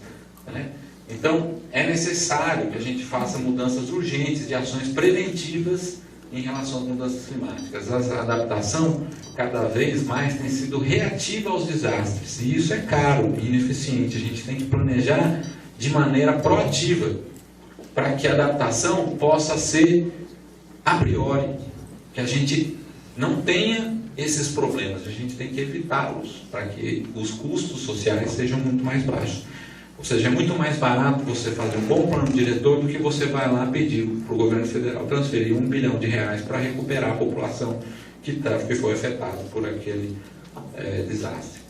né? Então, é necessário que a gente faça mudanças urgentes de ações preventivas em relação às mudanças climáticas. A adaptação, cada vez mais, tem sido reativa aos desastres, e isso é caro e ineficiente. A gente tem que planejar de maneira proativa, para que a adaptação possa ser a priori, que a gente não tenha esses problemas, a gente tem que evitá-los, para que os custos sociais sejam muito mais baixos. Ou seja, é muito mais barato você fazer um bom plano diretor do que você vai lá pedir para o governo federal transferir R$1 bilhão para recuperar a população que foi afetada por aquele desastre.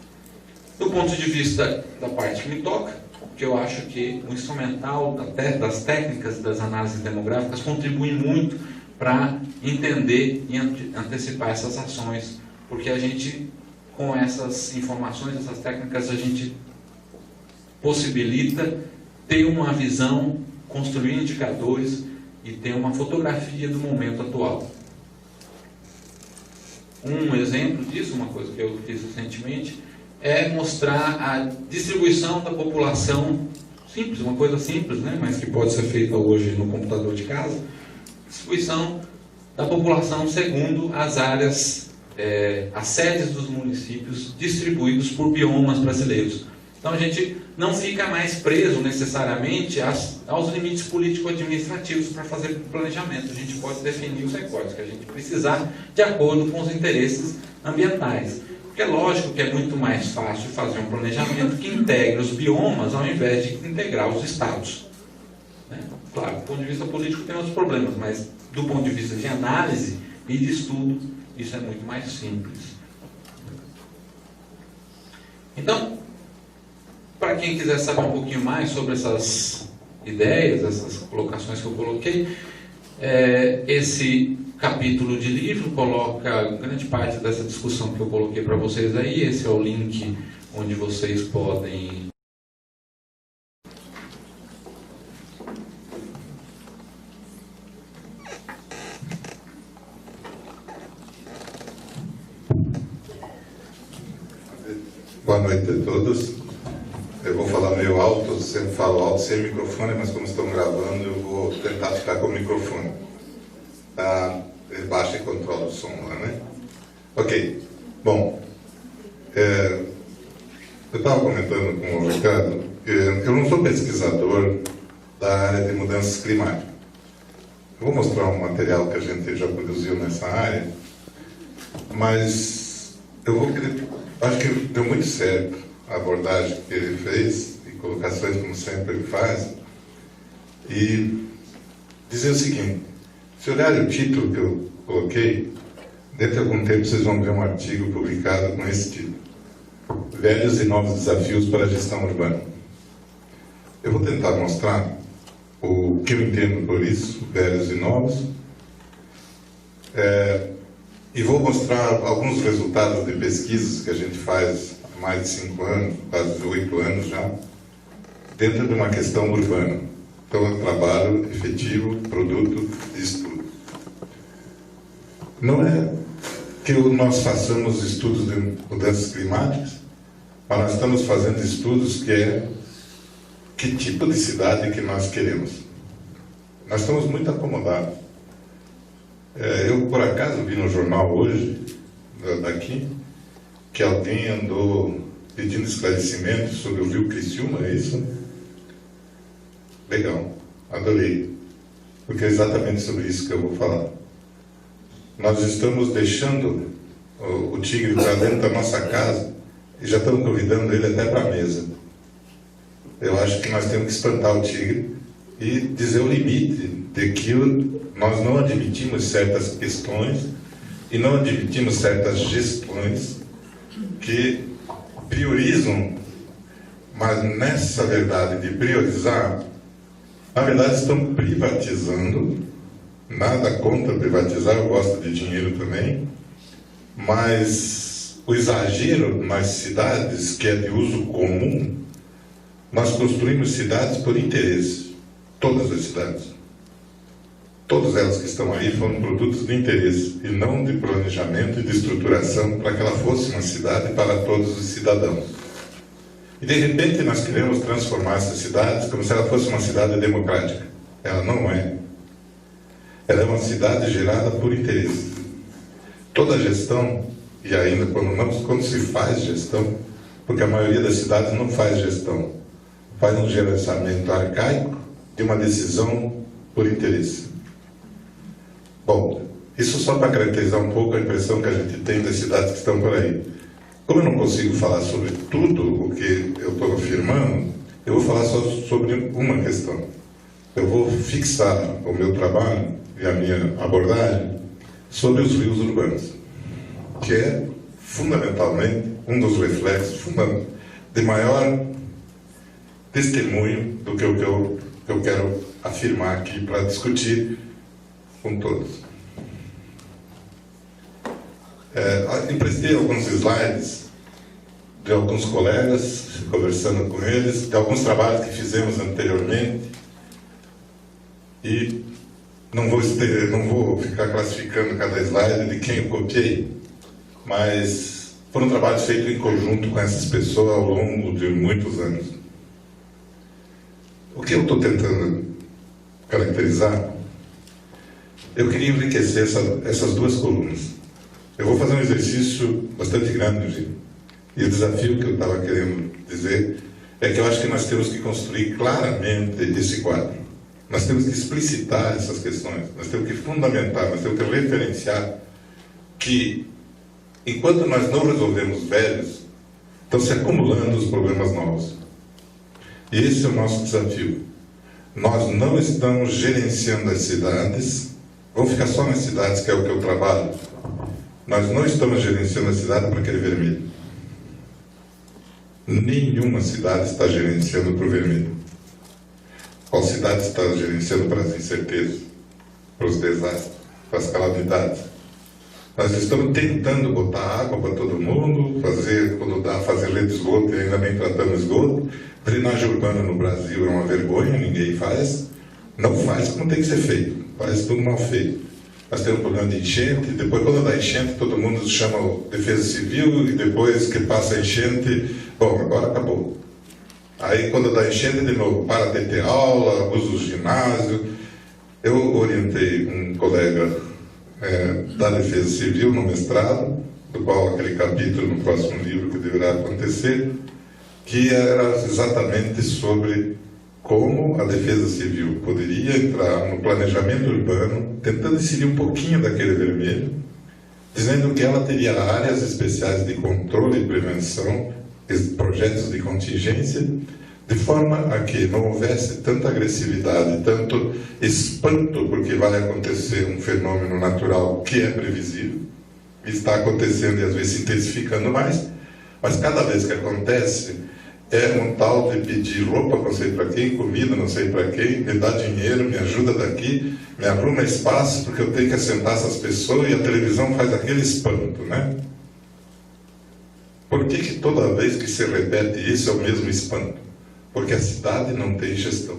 Do ponto de vista da parte que me toca, que eu acho que o instrumental das técnicas das análises demográficas contribui muito para entender e antecipar essas ações, porque a gente, com essas informações, essas técnicas, a gente possibilita ter uma visão, construir indicadores e ter uma fotografia do momento atual. Um exemplo disso, uma coisa que eu fiz recentemente, é mostrar a distribuição da população, simples, uma coisa simples, né, mas que pode ser feita hoje no computador de casa, distribuição da população segundo as áreas, as sedes dos municípios distribuídos por biomas brasileiros. Então a gente não fica mais preso necessariamente aos limites político-administrativos para fazer planejamento. A gente pode definir os recortes que a gente precisar de acordo com os interesses ambientais. Porque é lógico que é muito mais fácil fazer um planejamento que integre os biomas ao invés de integrar os estados. Né? Claro, do ponto de vista político tem outros problemas, mas do ponto de vista de análise e de estudo, isso é muito mais simples. Então, para quem quiser saber um pouquinho mais sobre essas ideias, essas colocações que eu coloquei, esse capítulo de livro coloca grande parte dessa discussão que eu coloquei para vocês aí. Esse é o link onde vocês podem Boa noite a todos. Eu vou falar meio alto, eu sempre falo alto sem microfone, mas como estão gravando, eu vou tentar ficar com o microfone. Baixa e controla o som lá, né? Ok. Bom, eu estava comentando com o Ricardo, eu não sou pesquisador da área de mudanças climáticas. Eu vou mostrar um material que a gente já produziu nessa área, mas acho que deu muito certo a abordagem que ele fez e colocações como sempre ele faz, e dizer o seguinte: se olharem o título que eu coloquei, dentro de algum tempo vocês vão ver um artigo publicado com esse título: Velhos e Novos Desafios para a Gestão Urbana. Eu vou tentar mostrar o que eu entendo por isso, velhos e novos, e vou mostrar alguns resultados de pesquisas que a gente faz há mais de 5 anos, quase 8 anos já, dentro de uma questão urbana. Então, é um trabalho efetivo, produto de estudo. Não é que nós façamos estudos de mudanças climáticas, mas nós estamos fazendo estudos que tipo de cidade que nós queremos. Nós estamos muito acomodados. Eu, por acaso, vi no jornal hoje, daqui, que alguém andou pedindo esclarecimento sobre o rio Criciúma, é isso? Legal, adorei, porque é exatamente sobre isso que eu vou falar. Nós estamos deixando o tigre para dentro da nossa casa e já estamos convidando ele até para a mesa. Eu acho que nós temos que espantar o tigre e dizer o limite de que nós não admitimos certas questões e não admitimos certas gestões que priorizam, mas nessa verdade de priorizar, na verdade estão privatizando. Nada contra privatizar, eu gosto de dinheiro também, mas o exagero nas cidades, que é de uso comum, nós construímos cidades por interesse, todas as cidades. todas elas que estão aí foram produtos de interesse e não de planejamento e de estruturação para que ela fosse uma cidade para todos os cidadãos. E de repente nós queremos transformar essas cidades como se ela fosse uma cidade democrática. Ela não é. Ela é uma cidade gerada por interesse. Toda gestão, e ainda quando se faz gestão, porque a maioria das cidades não faz gestão, faz um gerenciamento arcaico de uma decisão por interesse. Bom, isso só para caracterizar um pouco a impressão que a gente tem das cidades que estão por aí. Como eu não consigo falar sobre tudo o que eu estou afirmando, eu vou falar só sobre uma questão. Eu vou fixar o meu trabalho e a minha abordagem sobre os rios urbanos, que é fundamentalmente um dos reflexos de maior testemunho do que eu quero afirmar aqui para discutir com todos. Emprestei alguns slides de alguns colegas, conversando com eles, de alguns trabalhos que fizemos anteriormente, e não vou ficar classificando cada slide de quem eu copiei, mas foram trabalhos feitos em conjunto com essas pessoas ao longo de muitos anos. O que eu estou tentando caracterizar, eu queria enriquecer essas duas colunas. Eu vou fazer um exercício bastante grande, e o desafio que eu estava querendo dizer é que eu acho que nós temos que construir claramente esse quadro. Nós temos que explicitar essas questões, nós temos que fundamentar, nós temos que referenciar que, enquanto nós não resolvemos velhos, estão se acumulando os problemas novos. E esse é o nosso desafio. Nós não estamos gerenciando as cidades, vamos ficar só nas cidades, que é o que eu trabalho. Nós não estamos gerenciando a cidade para aquele vermelho. Nenhuma cidade está gerenciando para o vermelho. Qual cidade está gerenciando para as incertezas, para os desastres, para as calamidades? Nós estamos tentando botar água para todo mundo, quando dá, fazer rede de esgoto, e ainda bem tratamos esgoto. Drenagem urbana no Brasil é uma vergonha, ninguém faz. Não faz como tem que ser feito, faz tudo mal feito. Nós temos um problema de enchente, depois quando dá enchente todo mundo chama o Defesa Civil, e depois que passa a enchente, bom, agora acabou. Aí quando dá enchente de novo, para de ter aula, usa o ginásio. Eu orientei um colega da Defesa Civil no mestrado, do qual aquele capítulo no próximo livro que deverá acontecer, que era exatamente sobre como a Defesa Civil poderia entrar no planejamento urbano, tentando inserir um pouquinho daquele vermelho, dizendo que ela teria áreas especiais de controle e prevenção, projetos de contingência, de forma a que não houvesse tanta agressividade, tanto espanto, porque vai acontecer um fenômeno natural que é previsível, está acontecendo e às vezes se intensificando mais, mas cada vez que acontece, é um tal de pedir roupa não sei para quem, comida não sei para quem, me dá dinheiro, me ajuda daqui, me arruma espaço, porque eu tenho que assentar essas pessoas, e a televisão faz aquele espanto, né? Por que toda vez que se repete isso é o mesmo espanto? Porque a cidade não tem gestão.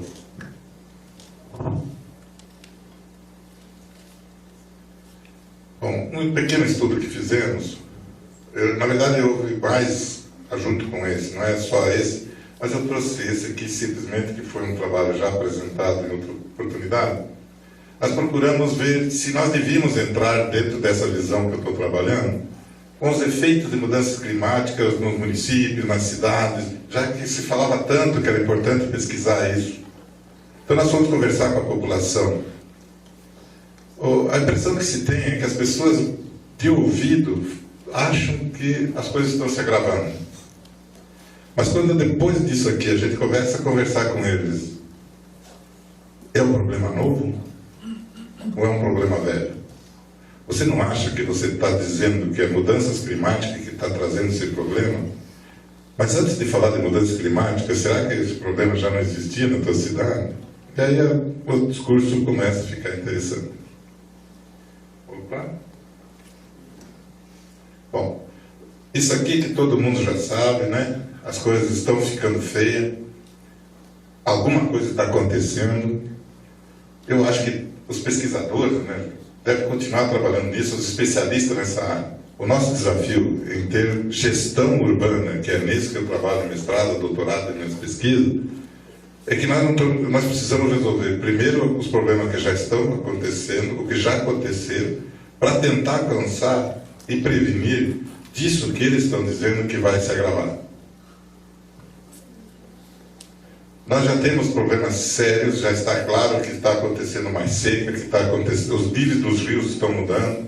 Bom, um pequeno estudo que fizemos, na verdade eu vi mais junto com esse, não é só esse, mas eu trouxe esse aqui simplesmente, que foi um trabalho já apresentado em outra oportunidade. Nós procuramos ver se nós devíamos entrar dentro dessa visão que eu estou trabalhando, com os efeitos de mudanças climáticas nos municípios, nas cidades, já que se falava tanto que era importante pesquisar isso. Então nós fomos conversar com a população. A impressão que se tem é que as pessoas de ouvido acham que as coisas estão se agravando. Mas quando depois disso aqui a gente começa a conversar com eles, é um problema novo ou é um problema velho? Você não acha que você está dizendo que é mudanças climáticas que está trazendo esse problema? Mas antes de falar de mudanças climáticas, será que esse problema já não existia na tua cidade? E aí o discurso começa a ficar interessante. Opa! Bom, isso aqui que todo mundo já sabe, né? As coisas estão ficando feias, alguma coisa está acontecendo. Eu acho que os pesquisadores, né, devem continuar trabalhando nisso, os especialistas nessa área. O nosso desafio em ter gestão urbana, que é nisso que eu trabalho no mestrado, doutorado e minhas pesquisas, é que nós precisamos resolver primeiro os problemas que já estão acontecendo, o que já aconteceram, para tentar alcançar e prevenir disso que eles estão dizendo que vai se agravar. Nós já temos problemas sérios, já está claro que está acontecendo mais seca, que está acontecendo, os níveis dos rios estão mudando.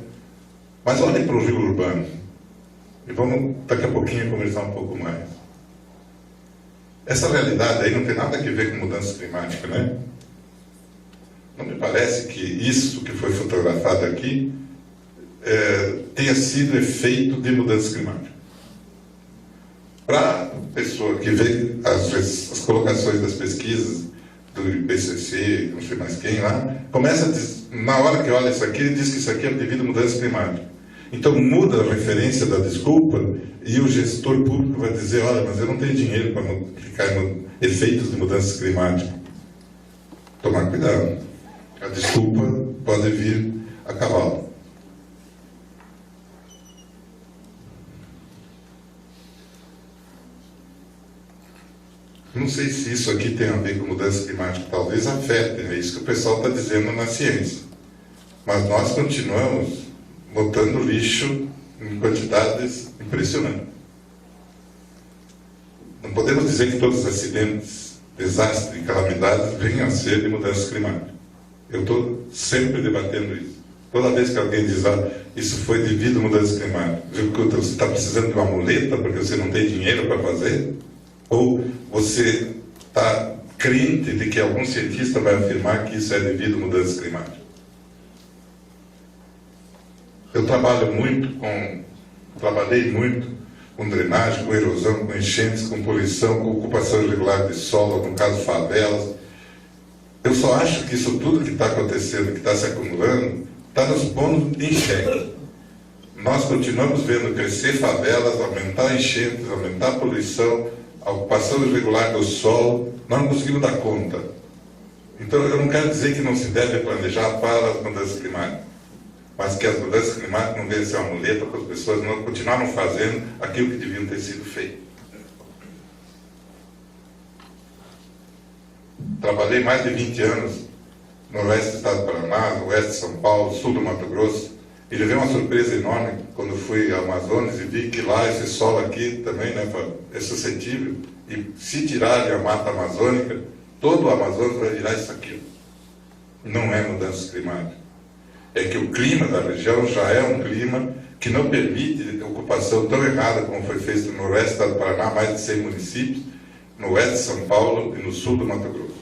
Mas olhem para o rio urbano. E vamos, daqui a pouquinho, conversar um pouco mais. Essa realidade aí não tem nada a ver com mudança climática, né? Não me parece que isso que foi fotografado aqui tenha sido efeito de mudança climática. Para a pessoa que vê as colocações das pesquisas do IPCC, não sei mais quem lá, começa a dizer, na hora que olha isso aqui, ele diz que isso aqui é devido à mudança climática. Então muda a referência da desculpa e o gestor público vai dizer, olha, mas eu não tenho dinheiro para multiplicar efeitos de mudança climática. Tomar cuidado. A desculpa pode vir a cavalo. Não sei se isso aqui tem a ver com mudança climática, talvez afete, é isso que o pessoal está dizendo na ciência. Mas nós continuamos botando lixo em quantidades impressionantes. Não podemos dizer que todos os acidentes, desastres e calamidades venham a ser de mudança climática. Eu estou sempre debatendo isso. Toda vez que alguém diz, isso foi devido à mudança climática, você está precisando de uma muleta porque você não tem dinheiro para fazer? Ou você está crente de que algum cientista vai afirmar que isso é devido à mudança climática? Eu trabalhei muito com drenagem, com erosão, com enchentes, com poluição, com ocupação irregular de solo, no caso favelas. Eu só acho que isso tudo que está acontecendo, que está se acumulando, está nos pondo em xeque. Nós continuamos vendo crescer favelas, aumentar enchentes, aumentar a poluição, a ocupação irregular do solo. Nós não conseguimos dar conta. Então eu não quero dizer que não se deve planejar para as mudanças climáticas, mas que as mudanças climáticas não devem ser uma muleta para as pessoas não continuaram fazendo aquilo que deviam ter sido feito. Trabalhei mais de 20 anos no oeste do estado do Paraná, no oeste de São Paulo, sul do Mato Grosso, e levei uma surpresa enorme quando fui ao Amazonas e vi que lá esse solo aqui também, né, é suscetível, e se tirarem a mata amazônica, todo o Amazonas vai virar isso aqui. Não é mudança climática. É que o clima da região já é um clima que não permite ocupação tão errada como foi feito no oeste do Paraná, mais de 100 municípios, no oeste de São Paulo e no sul do Mato Grosso.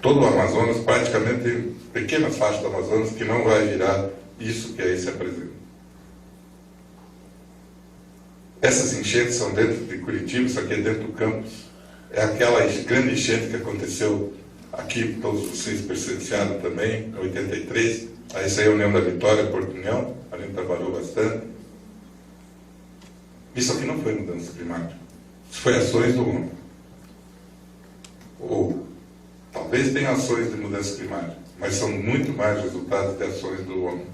Todo o Amazonas, praticamente, tem pequenas faixas do Amazonas que não vai virar isso que aí se apresenta. Essas enchentes são dentro de Curitiba, isso aqui é dentro do campus. É aquela grande enchente que aconteceu aqui, todos vocês presenciaram também, em 83. Aí saiu a União da Vitória, Porto União, a gente trabalhou bastante. Isso aqui não foi mudança climática. Isso foi ações do homem. Ou talvez tenha ações de mudança climática, mas são muito mais resultados de ações do homem.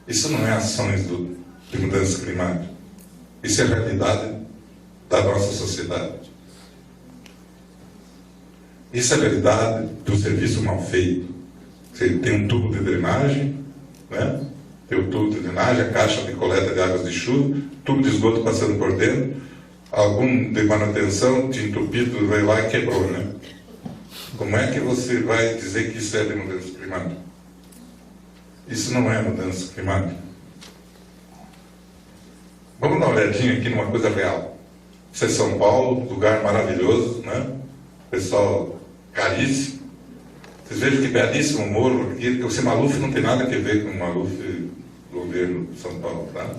Isso não é ações de mudança climática. Isso é a realidade da nossa sociedade. Isso é a realidade do serviço mal feito. Você tem um tubo de drenagem, né? Tem o tubo de drenagem, a caixa de coleta de águas de chuva, tubo de esgoto passando por dentro, algum de manutenção, tinha entupido, veio lá e quebrou, né? Como é que você vai dizer que isso é de mudança climática? Isso não é mudança climática. Vamos dar uma olhadinha aqui numa coisa real. Isso é São Paulo, lugar maravilhoso, né? Pessoal caríssimo. Vocês vejam que belíssimo morro aqui. O Maluf não tem nada a ver com o Maluf do governo de São Paulo, tá?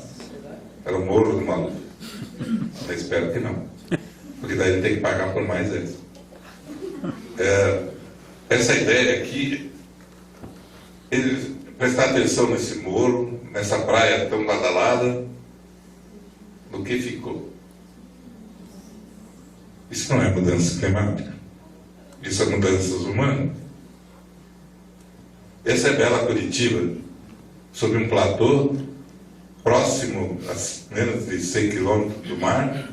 Era o morro do Maluf. Eu espero que não. Porque daí ele tem que pagar por mais essa. Essa ideia aqui, prestar atenção nesse morro, nessa praia tão badalada, do que ficou. Isso não é mudança climática. Isso é mudanças humanas. Essa é bela Curitiba, sob um platô, próximo a menos de 100 quilômetros do mar,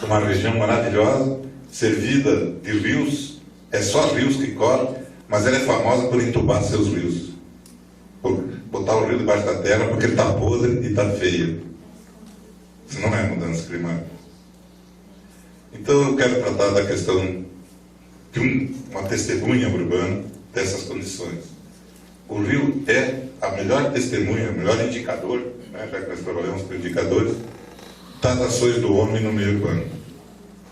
uma região maravilhosa, servida de rios, é só rios que correm, mas ela é famosa por entubar seus rios, por botar o rio debaixo da terra porque ele está podre e está feio. Isso não é mudança climática. Então eu quero tratar da questão de uma testemunha urbana dessas condições. O rio é a melhor testemunha, o melhor indicador, né, já que nós trabalhamos com indicadores, das ações do homem no meio urbano,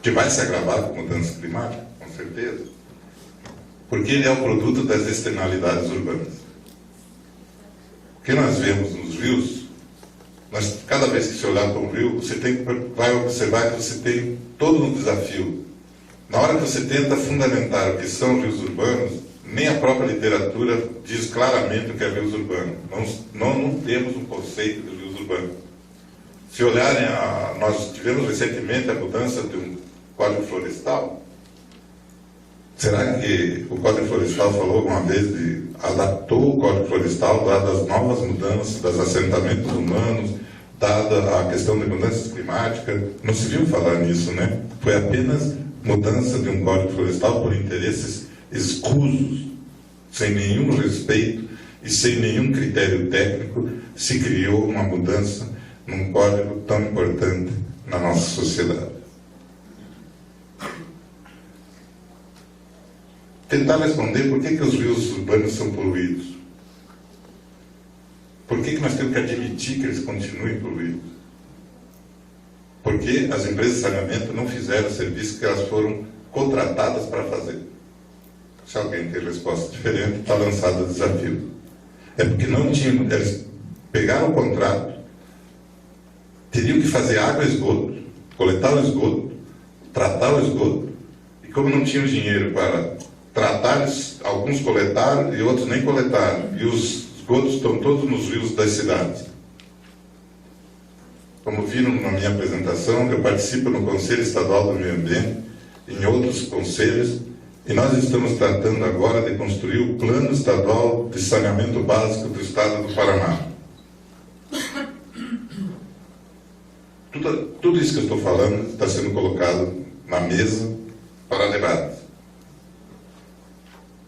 que vai se agravar com mudança climática, com certeza, porque ele é o produto das externalidades urbanas. O que nós vemos nos rios, cada vez que você olhar para um rio, você vai observar que você tem todo um desafio. Na hora que você tenta fundamentar o que são rios urbanos, nem a própria literatura diz claramente o que é rios urbanos. Não temos um conceito de rios urbanos. Se olharem, nós tivemos recentemente a mudança de um Código Florestal. Será que o Código Florestal falou alguma vez adaptou o Código Florestal, dadas as novas mudanças, dos assentamentos humanos, dada a questão de mudanças climáticas? Não se viu falar nisso, né? Foi apenas mudança de um Código Florestal por interesses escusos, sem nenhum respeito e sem nenhum critério técnico, se criou uma mudança num código tão importante na nossa sociedade. Tentar responder por que os rios urbanos são poluídos. Por que nós temos que admitir que eles continuem poluídos? Porque as empresas de saneamento não fizeram o serviço que elas foram contratadas para fazer. Se alguém tem resposta diferente, está lançado o desafio. É porque não tinham, eles pegaram o contrato, teriam que fazer água e esgoto, coletar o esgoto, tratar o esgoto, e como não tinham dinheiro para tratar, alguns coletaram e outros nem coletaram, e os esgotos estão todos nos rios das cidades. Como viram na minha apresentação, eu participo no Conselho Estadual do Meio Ambiente, em outros conselhos, e nós estamos tratando agora de construir o Plano Estadual de Saneamento Básico do Estado do Paraná. Tudo isso que eu estou falando está sendo colocado na mesa para debate.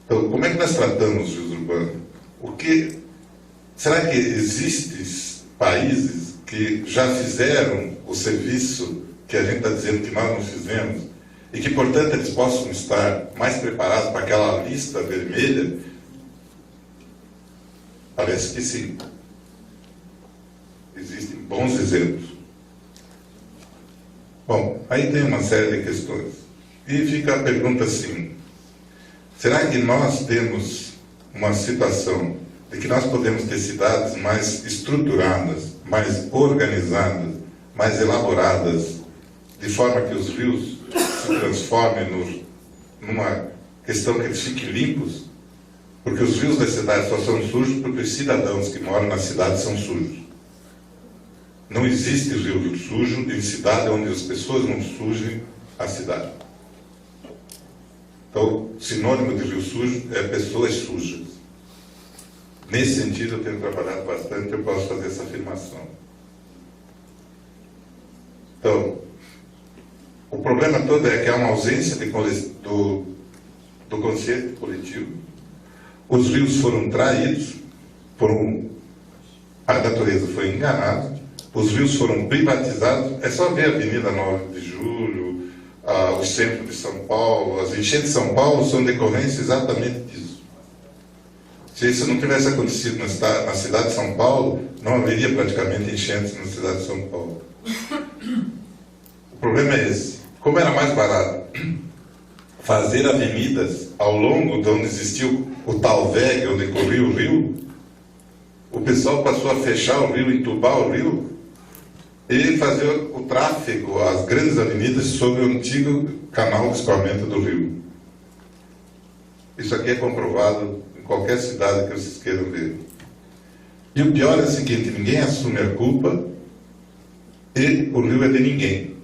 Então, como é que nós tratamos os rios urbanos? Será que existem países que já fizeram o serviço que a gente está dizendo que nós não fizemos? E que, portanto, eles possam estar mais preparados para aquela lista vermelha? Parece que sim. Existem bons exemplos. Bom, aí tem uma série de questões. E fica a pergunta assim, será que nós temos uma situação de que nós podemos ter cidades mais estruturadas, mais organizadas, mais elaboradas, de forma que os rios se transformem numa questão que eles fiquem limpos? Porque os rios das cidades só são sujos porque os cidadãos que moram nas cidades são sujos. Não existe rio sujo em cidade onde as pessoas não sujem a cidade. Então, sinônimo de rio sujo é pessoas sujas. Nesse sentido, eu tenho trabalhado bastante, eu posso fazer essa afirmação. Então, o problema todo é que há uma ausência do consciente coletivo. Os rios foram traídos, a natureza foi enganada, os rios foram privatizados. É só ver a Avenida 9 de Julho, o centro de São Paulo, as enchentes de São Paulo são decorrência exatamente disso. Se isso não tivesse acontecido na cidade de São Paulo, não haveria praticamente enchentes na cidade de São Paulo. O problema é esse. Como era mais barato fazer avenidas ao longo de onde existiu o tal VEG, onde corria o rio, o pessoal passou a fechar o rio, entubar o rio e fazer o tráfego, as grandes avenidas, sobre o antigo canal de escoamento do rio. Isso aqui é comprovado em qualquer cidade que vocês queiram ver. E o pior é o seguinte, ninguém assume a culpa e o rio é de ninguém.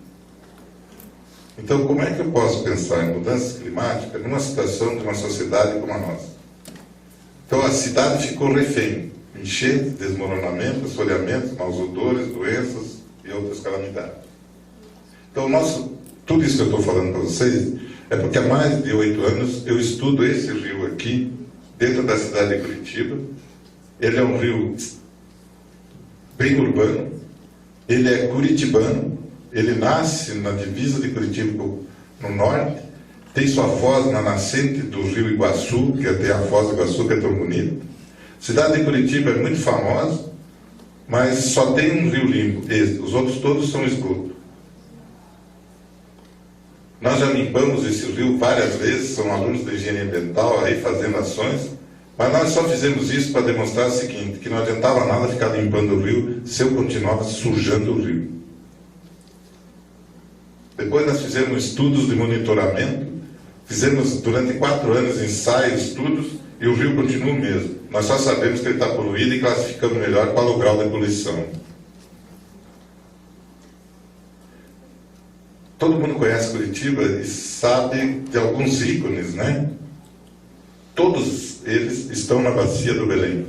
Então, como é que eu posso pensar em mudanças climáticas numa situação de uma sociedade como a nossa? Então a cidade ficou refém. Enchentes, desmoronamento, assoreamentos, maus odores, doenças e outras calamidades. Então tudo isso que eu estou falando para vocês é porque há mais de 8 anos eu estudo esse rio aqui, dentro da cidade de Curitiba. Ele é um rio bem urbano, ele é curitibano, ele nasce na divisa de Curitiba no norte, tem sua foz na nascente do rio Iguaçu, que tem a foz do Iguaçu, que é tão bonita. A cidade de Curitiba é muito famosa, mas só tem um rio limpo, os outros todos são esgoto. Nós já limpamos esse rio várias vezes, são alunos de engenharia ambiental aí fazendo ações, mas nós só fizemos isso para demonstrar o seguinte, que não adiantava nada ficar limpando o rio se eu continuava sujando o rio. Depois nós fizemos estudos de monitoramento, fizemos durante 4 anos ensaios, estudos, e o rio continua o mesmo. Nós só sabemos que ele está poluído e classificamos melhor qual é o grau de poluição. Todo mundo conhece Curitiba e sabe de alguns ícones, né? Todos eles estão na bacia do Belém.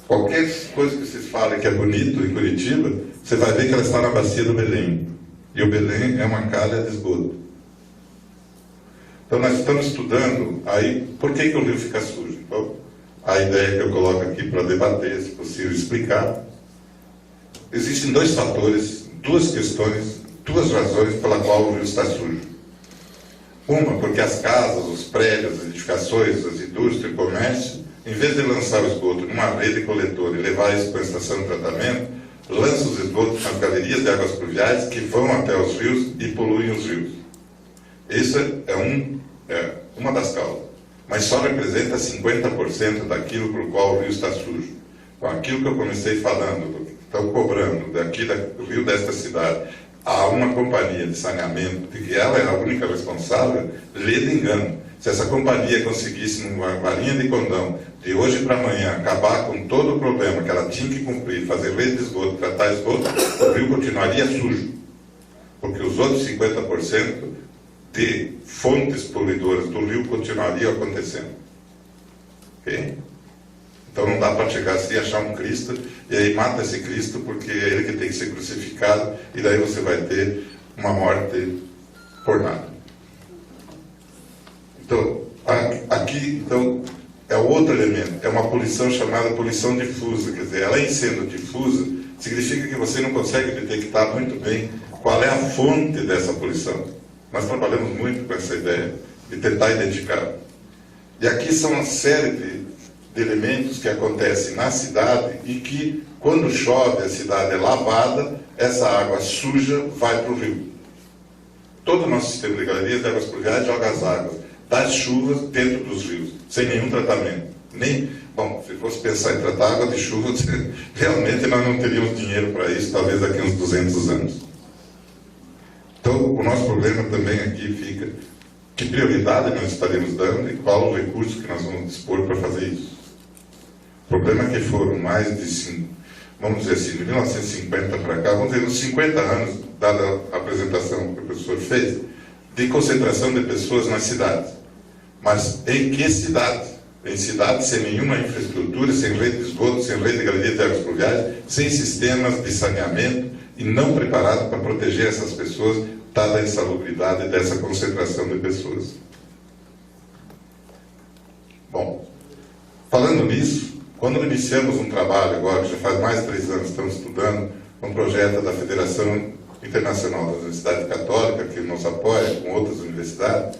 Qualquer coisa que vocês falem que é bonito em Curitiba, você vai ver que ela está na bacia do Belém. E o Belém é uma calha de esgoto. Então nós estamos estudando aí por que o rio fica sujo. Então, a ideia que eu coloco aqui para debater, se possível explicar, existem 2 fatores, 2 questões, 2 razões pela qual o rio está sujo. Uma, porque as casas, os prédios, as edificações, as indústrias, o comércio, em vez de lançar o esgoto numa rede coletora e levar isso para a estação de tratamento, lançam os esgotos nas galerias de águas pluviais que vão até os rios e poluem os rios. Isso é uma das causas. Mas só representa 50% daquilo por qual o rio está sujo. Com aquilo que eu comecei falando, do que estão cobrando daqui do rio desta cidade, há uma companhia de saneamento, de que ela é a única responsável, lê de engano. Se essa companhia conseguisse, numa varinha de condão, de hoje para amanhã, acabar com todo o problema que ela tinha que cumprir, fazer rede de esgoto, tratar esgoto, o rio continuaria sujo. Porque os outros 50% de fontes poluidoras do rio continuariam acontecendo. Ok? Então não dá para chegar assim e achar um Cristo, e aí mata esse Cristo porque é ele que tem que ser crucificado, e daí você vai ter uma morte por nada. Então, aqui é outro elemento, é uma poluição chamada poluição difusa, quer dizer, ela em sendo difusa, significa que você não consegue detectar muito bem qual é a fonte dessa poluição. Nós trabalhamos muito com essa ideia de tentar identificar. E aqui são uma série de elementos que acontecem na cidade e que, quando chove, a cidade é lavada, essa água suja vai para o rio. Todo o nosso sistema de galerias de águas pluviais joga as águas das chuvas dentro dos rios, sem nenhum tratamento. Se fosse pensar em tratar água de chuva, realmente nós não teríamos dinheiro para isso, talvez daqui a uns 200 anos. Então, o nosso problema também aqui fica, que prioridade nós estaremos dando e qual o recurso que nós vamos dispor para fazer isso. O problema é que foram mais de, vamos dizer assim, de 1950 para cá, vamos dizer, uns 50 anos, dada a apresentação que o professor fez, de concentração de pessoas nas cidades. Mas em que cidade? Em cidades sem nenhuma infraestrutura, sem rede de esgoto, sem rede de galeria de águas pluviais, sem sistemas de saneamento e não preparado para proteger essas pessoas, dada a insalubridade dessa concentração de pessoas. Bom, falando nisso, quando iniciamos um trabalho agora, já faz mais de 3 anos, estamos estudando um projeto da Federação Internacional da Universidade Católica, que nos apoia com outras universidades,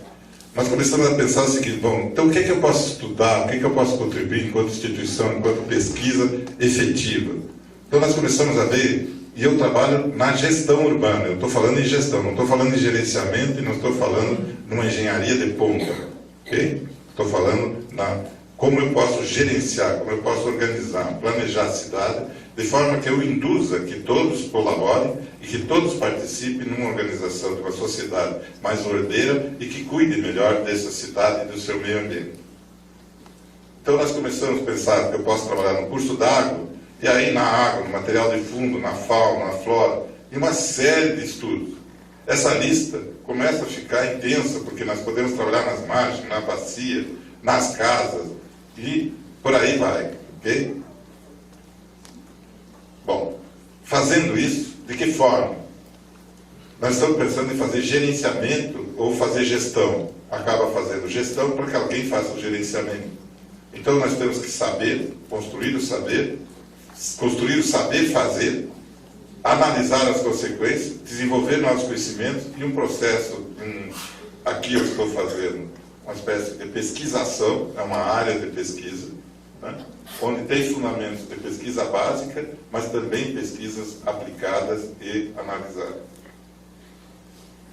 nós começamos a pensar o seguinte, bom, então o que é que eu posso estudar, o que é que eu posso contribuir enquanto instituição, enquanto pesquisa efetiva? Então nós começamos a ver, e eu trabalho na gestão urbana, eu estou falando em gestão, não estou falando em gerenciamento e não estou falando numa engenharia de ponta, ok? Estou falando como eu posso gerenciar, como eu posso organizar, planejar a cidade, de forma que eu induza que todos colaborem e que todos participem numa organização de uma sociedade mais ordeira e que cuide melhor dessa cidade e do seu meio ambiente. Então nós começamos a pensar que eu posso trabalhar no curso d'água, e aí na água, no material de fundo, na fauna, na flora, e uma série de estudos. Essa lista começa a ficar intensa, porque nós podemos trabalhar nas margens, na bacia, nas casas, e por aí vai, ok? Bom, fazendo isso, de que forma? Nós estamos pensando em fazer gerenciamento ou fazer gestão. Acaba fazendo gestão para que alguém faça o gerenciamento. Então nós temos que saber, construir o saber fazer, analisar as consequências, desenvolver novos conhecimentos e um processo, aqui eu estou fazendo uma espécie de pesquisação, é uma área de pesquisa, né, onde tem fundamentos de pesquisa básica, mas também pesquisas aplicadas e analisadas.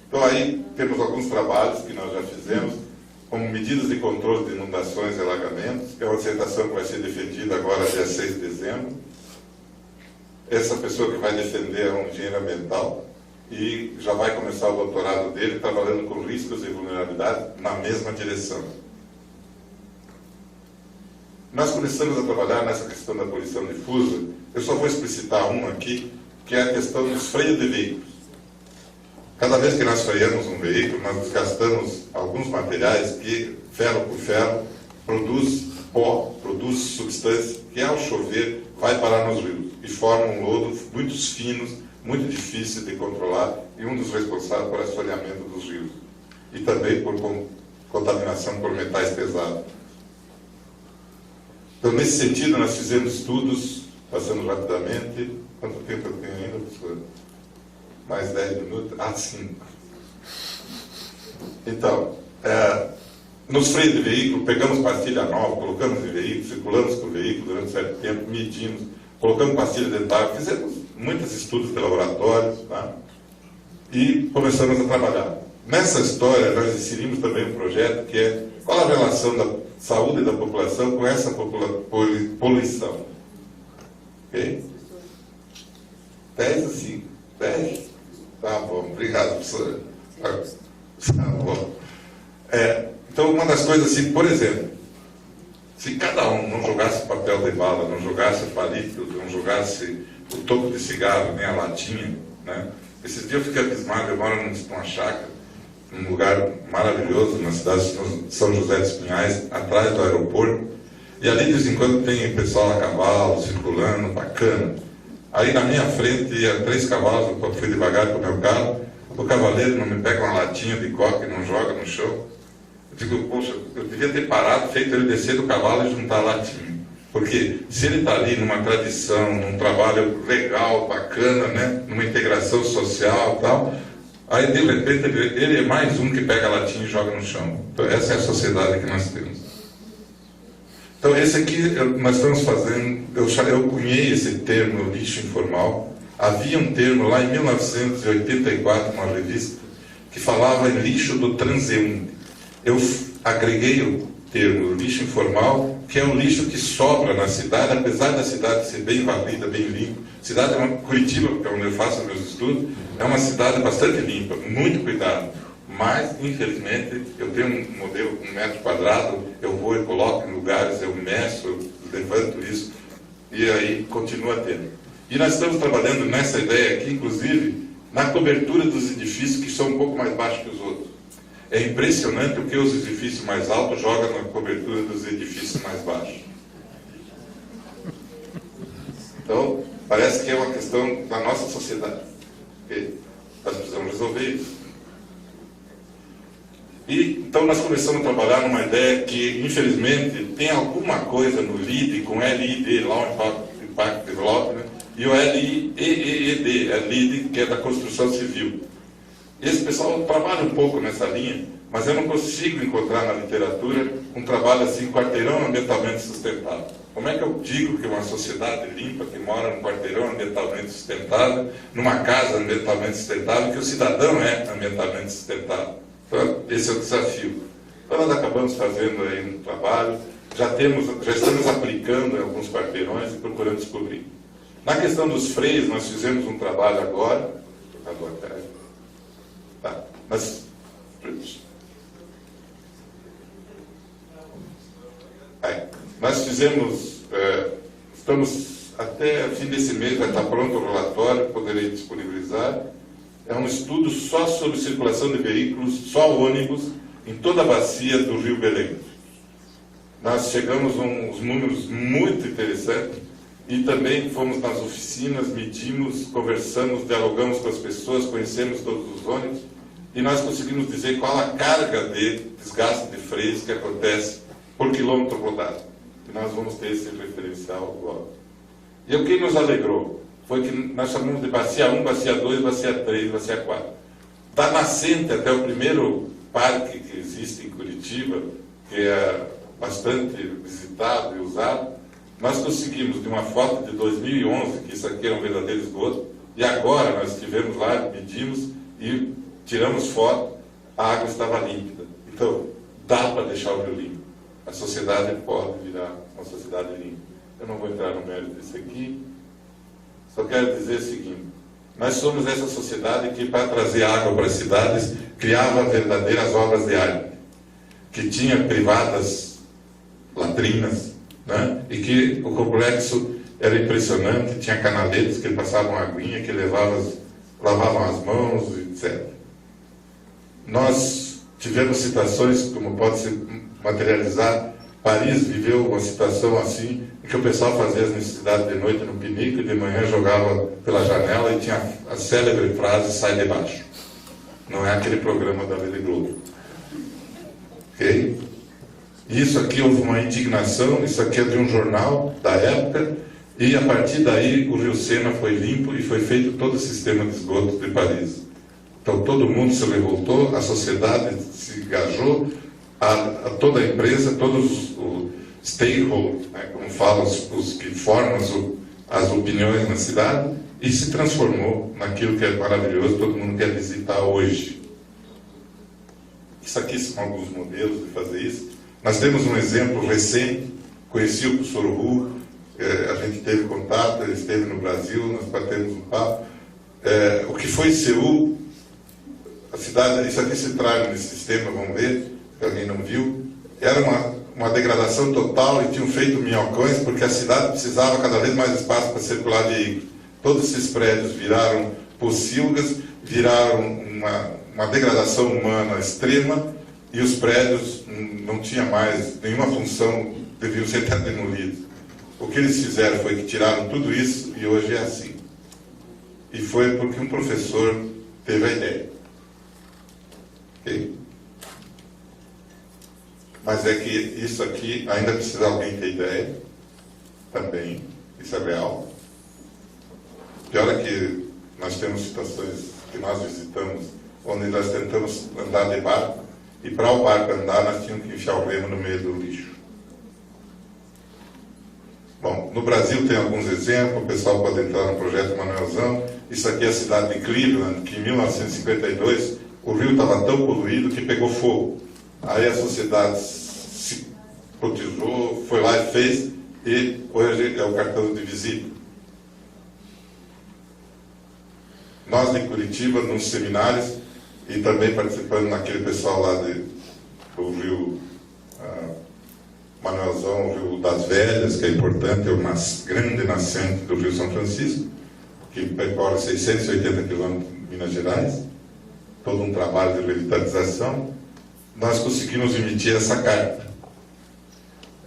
Então aí temos alguns trabalhos que nós já fizemos, como medidas de controle de inundações e alagamentos, que é uma dissertação que vai ser defendida agora dia 6 de dezembro. Essa pessoa que vai defender é um engenheiro ambiental e já vai começar o doutorado dele trabalhando com riscos e vulnerabilidade na mesma direção. Nós começamos a trabalhar nessa questão da poluição difusa. Eu só vou explicitar um aqui, que é a questão dos freios de veículos. Cada vez que nós freamos um veículo, nós desgastamos alguns materiais que, ferro por ferro, produz pó, produz substância que, ao chover, vai parar nos rios e forma um lodo muito finos, muito difícil de controlar e um dos responsáveis por assoreamento dos rios. E também por contaminação por metais pesados. Então, nesse sentido, nós fizemos estudos, passando rapidamente. Quanto tempo eu tenho ainda, professor? Mais 10 minutos? Ah, 5. Então, nos freios de veículo, pegamos pastilha nova, colocamos em veículo, circulamos com o veículo durante um certo tempo, medimos, colocamos pastilha dentária, fizemos muitos estudos de laboratórios, tá? E começamos a trabalhar. Nessa história, nós inserimos também um projeto que é qual a relação da saúde da população com essa poluição. Ok? 10 a 5. 10? Tá bom, obrigado, professor. Tá bom. Então, uma das coisas assim, por exemplo, se cada um não jogasse papel de bala, não jogasse palito, não jogasse o topo de cigarro, nem a latinha, né? Esses dias eu fiquei abismado, eu moro numa chácara, num lugar maravilhoso, na cidade de São José dos Pinhais, atrás do aeroporto, e ali de vez em quando tem pessoal a cavalo, circulando, bacana. Aí na minha frente ia 3 cavalos, eu fui devagar com o meu carro, o cavaleiro não me pega uma latinha de coca e não joga no chão. Eu digo, poxa, eu devia ter parado, feito ele descer do cavalo e juntar a latinha. Porque se ele está ali numa tradição, num trabalho legal, bacana, né, numa integração social e tal, aí de repente ele é mais um que pega a latinha e joga no chão. Então essa é a sociedade que nós temos. Então esse aqui nós estamos fazendo, eu cunhei esse termo lixo informal. Havia um termo lá em 1984, uma revista, que falava em lixo do transeunte. Eu agreguei o termo lixo informal, que é o lixo que sobra na cidade, apesar da cidade ser bem varrida, bem limpa. Cidade Curitiba, que é onde eu faço meus estudos, é uma cidade bastante limpa, muito cuidado. Mas, infelizmente, eu tenho um modelo com 1 metro quadrado, eu vou e coloco em lugares, eu meço, eu levanto isso, e aí continua tendo. E nós estamos trabalhando nessa ideia aqui, inclusive, na cobertura dos edifícios que são um pouco mais baixos que os outros. É impressionante o que os edifícios mais altos jogam na cobertura dos edifícios mais baixos. Então, parece que é uma questão da nossa sociedade. Okay? Nós precisamos resolver isso. E, então nós começamos a trabalhar numa ideia que, infelizmente, tem alguma coisa no LID, com LID, Law Impact Development, e o LIEED, é LID, que é da construção civil. Esse pessoal trabalha um pouco nessa linha, mas eu não consigo encontrar na literatura um trabalho assim, quarteirão ambientalmente sustentável. Como é que eu digo que uma sociedade limpa, que mora num quarteirão ambientalmente sustentável, numa casa ambientalmente sustentável, que o cidadão é ambientalmente sustentável? Então, esse é o desafio. Então, nós acabamos fazendo aí um trabalho, já estamos aplicando em alguns quarteirões e procurando descobrir. Na questão dos freios, nós fizemos um trabalho agora. Tá. Nós fizemos, estamos até fim desse mês, vai estar pronto o relatório, poderei disponibilizar. É um estudo só sobre circulação de veículos, só ônibus, em toda a bacia do Rio Belém. nós chegamos a uns números muito interessantes e também fomos nas oficinas, medimos, conversamos, dialogamos com as pessoas, conhecemos todos os ônibus e nós conseguimos dizer qual a carga de desgaste de freios que acontece por quilômetro rodado. E nós vamos ter esse referencial logo. E o que nos alegrou foi que nós chamamos de bacia 1, bacia 2, bacia 3, bacia 4. Da nascente até o primeiro parque que existe em Curitiba, que é bastante visitado e usado, nós conseguimos, de uma foto de 2011, que isso aqui era um verdadeiro esgoto, e agora nós estivemos lá, medimos e tiramos foto, a água estava límpida. Então, dá para deixar o rio limpo. A sociedade pode virar uma sociedade limpa. Eu não vou entrar no mérito disso aqui, só quero dizer o seguinte: nós somos essa sociedade que, para trazer água para as cidades, criava verdadeiras obras de arte, que tinha privadas latrinas, né? E que o complexo era impressionante, tinha canaletas que passavam aguinha, que lavavam as mãos, etc. Nós tivemos situações, como pode se materializar, Paris viveu uma situação assim, em que o pessoal fazia as necessidades de noite no pinico e de manhã jogava pela janela e tinha a célebre frase: sai de baixo. Não é aquele programa da Rede Globo. Ok? Isso aqui houve uma indignação, isso aqui é de um jornal da época, e a partir daí o Rio Sena foi limpo e foi feito todo o sistema de esgoto de Paris. Então todo mundo se revoltou, a sociedade se engajou, toda a empresa, todos os stakeholders, né, como falam os que formam as opiniões na cidade, e se transformou naquilo que é maravilhoso, todo mundo quer visitar hoje. Isso aqui são alguns modelos de fazer isso. Nós temos um exemplo recente, conheci o professor Hu, a gente teve contato, ele esteve no Brasil, nós batemos um papo. O que foi Seul, a cidade, isso aqui se traz nesse sistema, vamos ver, se alguém não viu, era uma degradação total e tinham feito minhocões porque a cidade precisava cada vez mais espaço para circular veículos. Todos esses prédios viraram pocilgas, viraram uma degradação humana extrema e os prédios não tinham mais nenhuma função, deviam ser até demolidos. O que eles fizeram foi que tiraram tudo isso e hoje é assim. E foi porque um professor teve a ideia. Okay? Mas é que isso aqui ainda precisa alguém ter ideia, também, isso é real. Pior é que nós temos situações que nós visitamos, onde nós tentamos andar de barco, e para o barco andar nós tínhamos que enfiar o remo no meio do lixo. Bom, no Brasil tem alguns exemplos, o pessoal pode entrar no projeto Manuelzão. Isso aqui é a cidade de Cleveland, que em 1952 o rio estava tão poluído que pegou fogo. Aí a sociedade se cotizou, foi lá e fez, e hoje é o cartão de visita. Nós de Curitiba, nos seminários, e também participando naquele pessoal lá do rio Manuelzão, o Rio das Velhas, que é importante, é uma grande nascente do Rio São Francisco, que percorre 680 quilômetros de Minas Gerais, todo um trabalho de revitalização. Nós conseguimos emitir essa carta.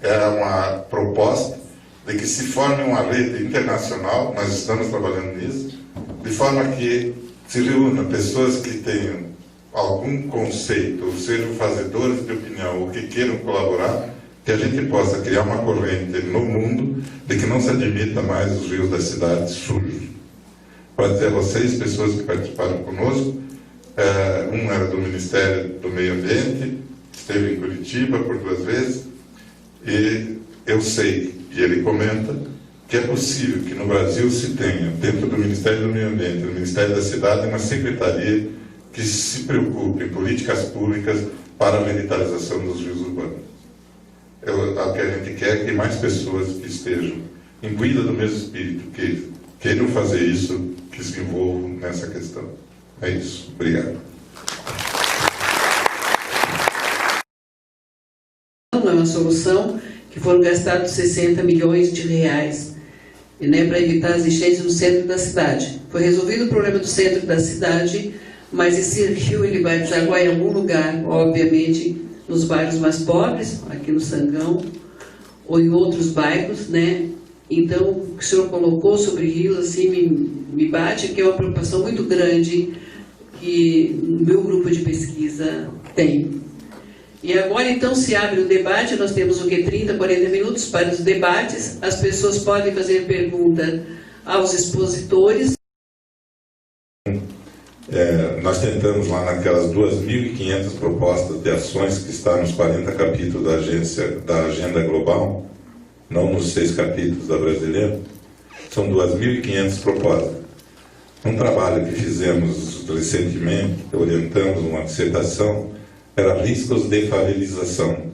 Era uma proposta de que se forme uma rede internacional, nós estamos trabalhando nisso, de forma que se reúna pessoas que tenham algum conceito, ou sejam fazedores de opinião, ou que queiram colaborar, que a gente possa criar uma corrente no mundo de que não se admita mais os rios das cidades sujos. Para dizer a vocês, pessoas que participaram conosco, um era do Ministério do Meio Ambiente, esteve em Curitiba por 2 vezes, e eu sei, e ele comenta, que é possível que no Brasil se tenha, dentro do Ministério do Meio Ambiente, do Ministério da Cidade, uma secretaria que se preocupe em políticas públicas para a revitalização dos rios urbanos. O que a gente quer é que mais pessoas que estejam imbuídas do mesmo espírito, que queiram fazer isso, que se envolvam nessa questão. É isso. Obrigado. Não é uma solução, que foram gastados 60 milhões de reais, para evitar as enchentes no centro da cidade. Foi resolvido o problema do centro da cidade, mas esse rio ele vai desaguar em algum lugar, obviamente, nos bairros mais pobres, aqui no Sangão, ou em outros bairros, né? Então, o que o senhor colocou sobre rios, assim, me bate, que é uma preocupação muito grande que o meu grupo de pesquisa tem. E agora, então, se abre o debate, nós temos o quê? 30, 40 minutos para os debates. As pessoas podem fazer pergunta aos expositores. Nós tentamos lá naquelas 2.500 propostas de ações que está nos 40 capítulos da Agenda Global, não nos 6 capítulos da Brasileira, são 2.500 propostas. Um trabalho que fizemos recentemente, orientamos uma dissertação, era riscos de favelização.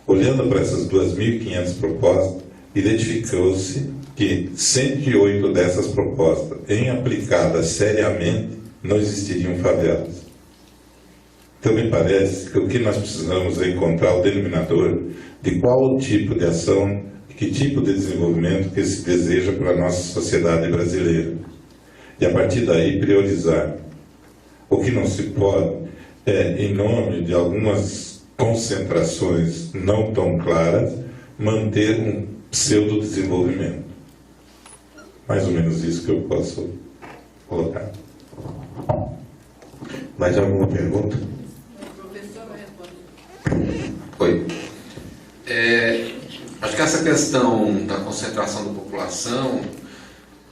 Olhando para essas 2.500 propostas, identificou-se que 108 dessas propostas, em aplicadas seriamente, não existiriam favelas. Então, me parece que o que nós precisamos é encontrar o denominador de qual tipo de ação, que tipo de desenvolvimento que se deseja para a nossa sociedade brasileira. E, a partir daí, priorizar. O que não se pode é, em nome de algumas concentrações não tão claras, manter um pseudo-desenvolvimento. Mais ou menos isso que eu posso colocar. Mais alguma pergunta? O professor vai responder. Oi. Acho que essa questão da concentração da população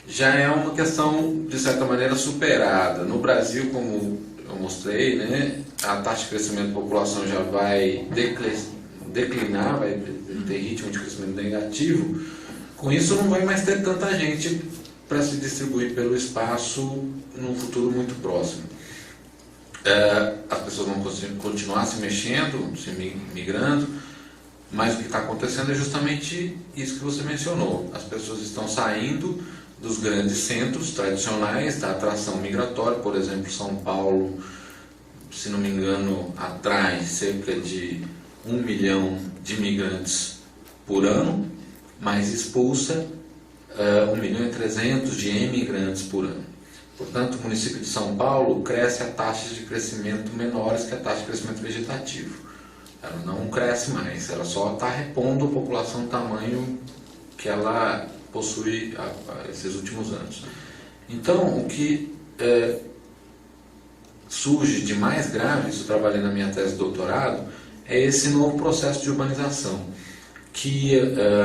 já é uma questão, de certa maneira, superada. No Brasil, como eu mostrei, né, a taxa de crescimento da população já vai declinar, vai ter ritmo de crescimento negativo. Com isso, não vai mais ter tanta gente para se distribuir pelo espaço num futuro muito próximo. As pessoas vão continuar se mexendo, se migrando, mas o que está acontecendo é justamente isso que você mencionou. As pessoas estão saindo dos grandes centros tradicionais da atração migratória. Por exemplo, São Paulo, se não me engano, atrai cerca de 1 milhão de imigrantes por ano, mas expulsa 1.300.000 de emigrantes por ano. Portanto, o município de São Paulo cresce a taxas de crescimento menores que a taxa de crescimento vegetativo. Ela não cresce mais, ela só está repondo a população do tamanho que ela possui esses últimos anos. Então, o que surge de mais grave, isso eu trabalhei na minha tese de doutorado, é esse novo processo de urbanização, que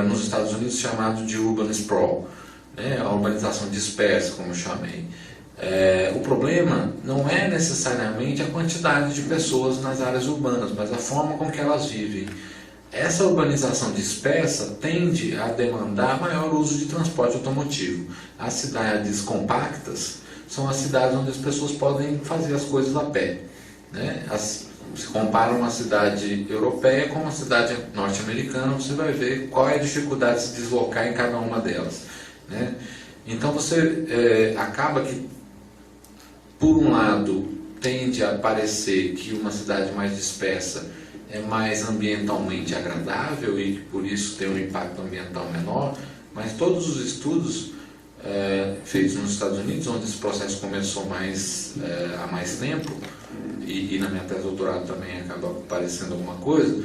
nos Estados Unidos é chamado de urban sprawl, né, a urbanização dispersa, como eu chamei. O problema não é necessariamente a quantidade de pessoas nas áreas urbanas, mas a forma com que elas vivem. Essa urbanização dispersa tende a demandar maior uso de transporte automotivo. As cidades compactas são as cidades onde as pessoas podem fazer as coisas a pé, né? Se compara uma cidade europeia com uma cidade norte-americana, você vai ver qual é a dificuldade de se deslocar em cada uma delas, né? Então você acaba que, por um lado, tende a parecer que uma cidade mais dispersa é mais ambientalmente agradável e que por isso tem um impacto ambiental menor, mas todos os estudos feitos nos Estados Unidos, onde esse processo começou há mais tempo, e na minha tese de doutorado também acaba aparecendo alguma coisa,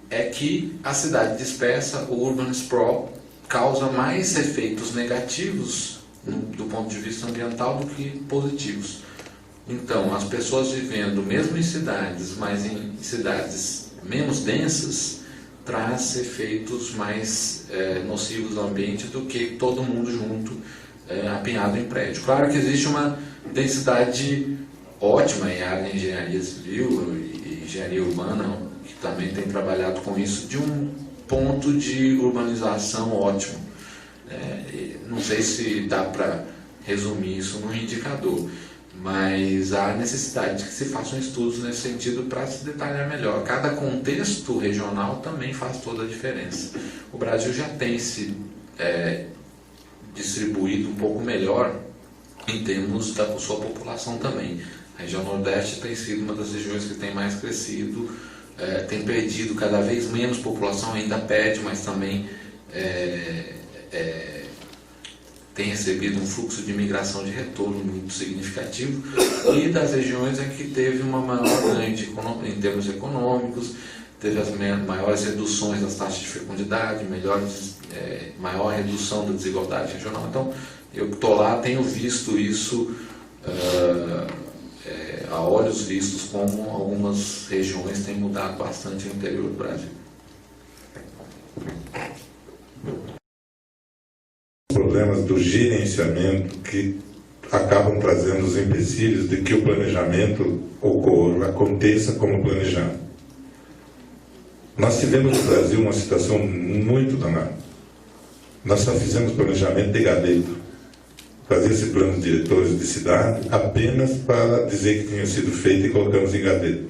é que a cidade dispersa, o urban sprawl, causa mais efeitos negativos do ponto de vista ambiental do que positivos. Então, as pessoas vivendo mesmo em cidades, mas em cidades menos densas, traz efeitos mais nocivos ao ambiente do que todo mundo junto, apinhado em prédio. Claro que existe uma densidade ótima em área de engenharia civil e engenharia urbana, que também tem trabalhado com isso, de um ponto de urbanização ótimo. Não sei se dá para resumir isso num indicador, mas há necessidade de que se façam estudos nesse sentido para se detalhar melhor. Cada contexto regional também faz toda a diferença. O Brasil já tem se distribuído um pouco melhor em termos da sua população também. A região Nordeste tem sido uma das regiões que tem mais crescido, tem perdido cada vez menos população, ainda perde, mas também tem recebido um fluxo de imigração de retorno muito significativo, e das regiões em que teve uma maior ganho em termos econômicos, teve as maiores reduções das taxas de fecundidade, maior redução da desigualdade regional. Então, eu que estou lá tenho visto isso a olhos vistos, como algumas regiões têm mudado bastante no interior do Brasil. Problemas do gerenciamento que acabam trazendo os empecilhos de que o planejamento aconteça como planejado. Nós tivemos no Brasil uma situação muito danada. Nós só fizemos planejamento de gaveto. Fazia-se planos diretores de cidade apenas para dizer que tinham sido feitos e colocamos em gaveta.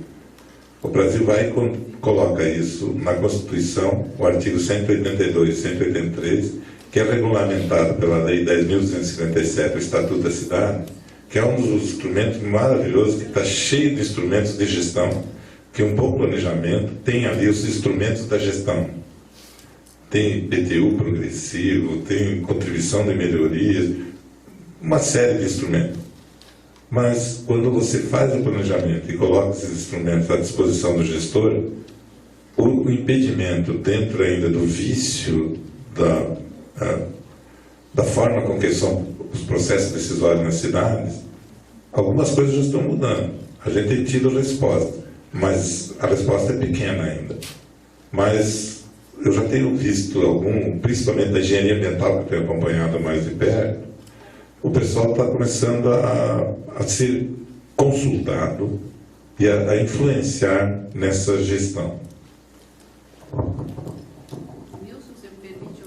O Brasil vai e coloca isso na Constituição, o artigo 182 e 183, que é regulamentado pela Lei 10.257, o Estatuto da Cidade, que é um dos instrumentos maravilhosos, que está cheio de instrumentos de gestão, que um bom planejamento tem ali os instrumentos da gestão. Tem IPTU progressivo, tem contribuição de melhorias, uma série de instrumentos. Mas, quando você faz o planejamento e coloca esses instrumentos à disposição do gestor, o impedimento dentro ainda do vício da forma com que são os processos decisórios nas cidades, algumas coisas já estão mudando. A gente tem tido resposta, mas a resposta é pequena ainda. Mas eu já tenho visto principalmente da engenharia ambiental, que eu tenho acompanhado mais de perto, o pessoal está começando a ser consultado e a influenciar nessa gestão. Nilson, você me permite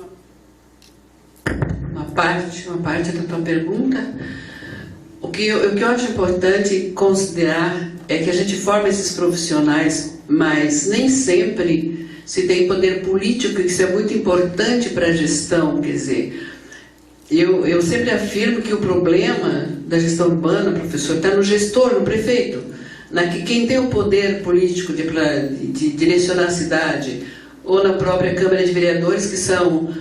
uma parte da tua pergunta? O que eu acho importante considerar é que a gente forma esses profissionais, mas nem sempre se tem poder político, e isso é muito importante para a gestão. Quer dizer, eu sempre afirmo que o problema da gestão urbana, professor, está no gestor, no prefeito, quem tem o poder político de direcionar a cidade, ou na própria Câmara de Vereadores, que são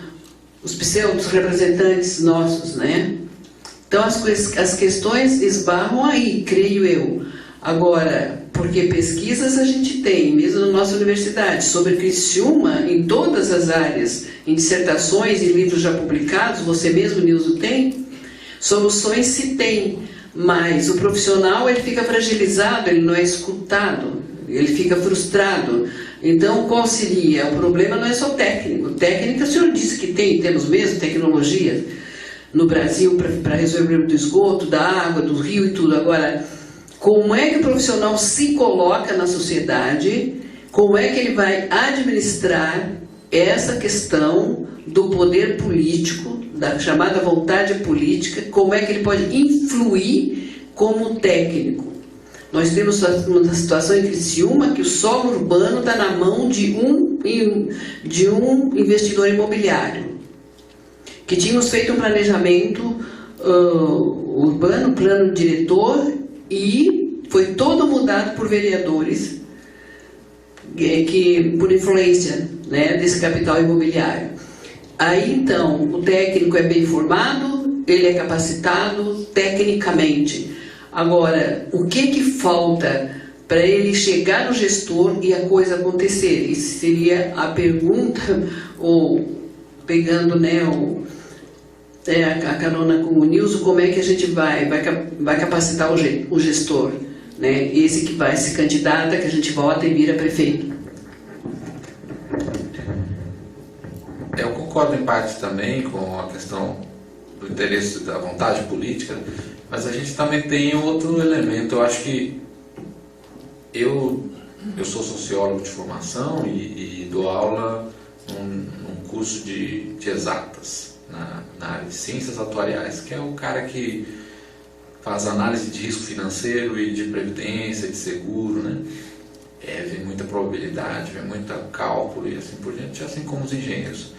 os pseudos representantes nossos, né? Então as questões esbarram aí, creio eu. Agora, porque pesquisas a gente tem, mesmo na nossa universidade, sobre Criciúma, em todas as áreas, em dissertações e livros já publicados, você mesmo, Nilson, tem, soluções se tem, mas o profissional ele fica fragilizado, ele não é escutado, ele fica frustrado. Então, qual seria? O problema não é só técnico. Técnica, o senhor disse que temos mesmo tecnologia no Brasil para resolver o problema do esgoto, da água, do rio e tudo. Agora, como é que o profissional se coloca na sociedade? Como é que ele vai administrar essa questão do poder político, da chamada vontade política? Como é que ele pode influir como técnico? Nós temos uma situação em Criciúma que o solo urbano está na mão de um investidor imobiliário, que tínhamos feito um planejamento urbano, plano diretor, e foi todo mudado por vereadores, por influência, né, desse capital imobiliário. Aí, então, o técnico é bem formado, ele é capacitado tecnicamente. Agora, o que falta para ele chegar no gestor e a coisa acontecer? Isso seria a pergunta, ou pegando, né, a carona com o Nilson, como é que a gente vai capacitar o gestor, né? Esse que vai se candidata, que a gente vota e vira prefeito. Eu concordo em parte também com a questão do interesse da vontade política, mas a gente também tem outro elemento. Eu acho que eu sou sociólogo de formação e dou aula num curso de exatas, na área de ciências atuariais, que é o cara que faz análise de risco financeiro e de previdência, de seguro, né? Vê muita probabilidade, vê muito cálculo e assim por diante, assim como os engenheiros.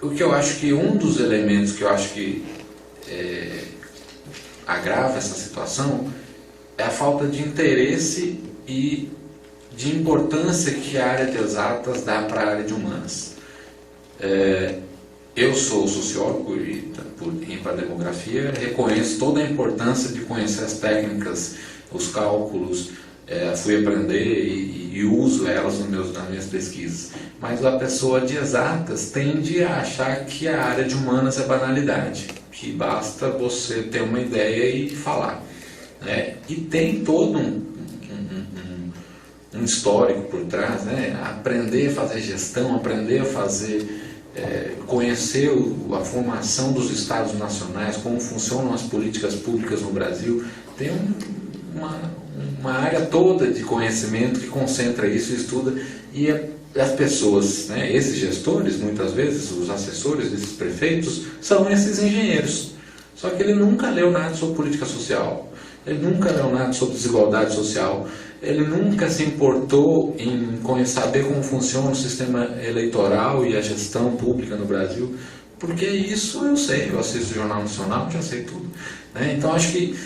O que eu acho que um dos elementos que eu acho que agrava essa situação é a falta de interesse e de importância que a área de exatas dá para a área de humanas. Eu sou sociólogo e, por ir para a demografia, reconheço toda a importância de conhecer as técnicas, os cálculos, fui aprender e uso elas nas minhas pesquisas. Mas a pessoa de exatas tende a achar que a área de humanas é banalidade, que basta você ter uma ideia e falar. E tem todo um histórico por trás, né? Aprender a fazer gestão, aprender a fazer, conhecer a formação dos estados nacionais, como funcionam as políticas públicas no Brasil. Tem uma área toda de conhecimento que concentra isso e estuda, e as pessoas, né, esses gestores, muitas vezes, os assessores desses prefeitos, são esses engenheiros. Só que ele nunca leu nada sobre política social, ele nunca leu nada sobre desigualdade social, ele nunca se importou em saber como funciona o sistema eleitoral e a gestão pública no Brasil, porque isso eu sei, eu assisto o Jornal Nacional, já sei tudo. Né? Então acho que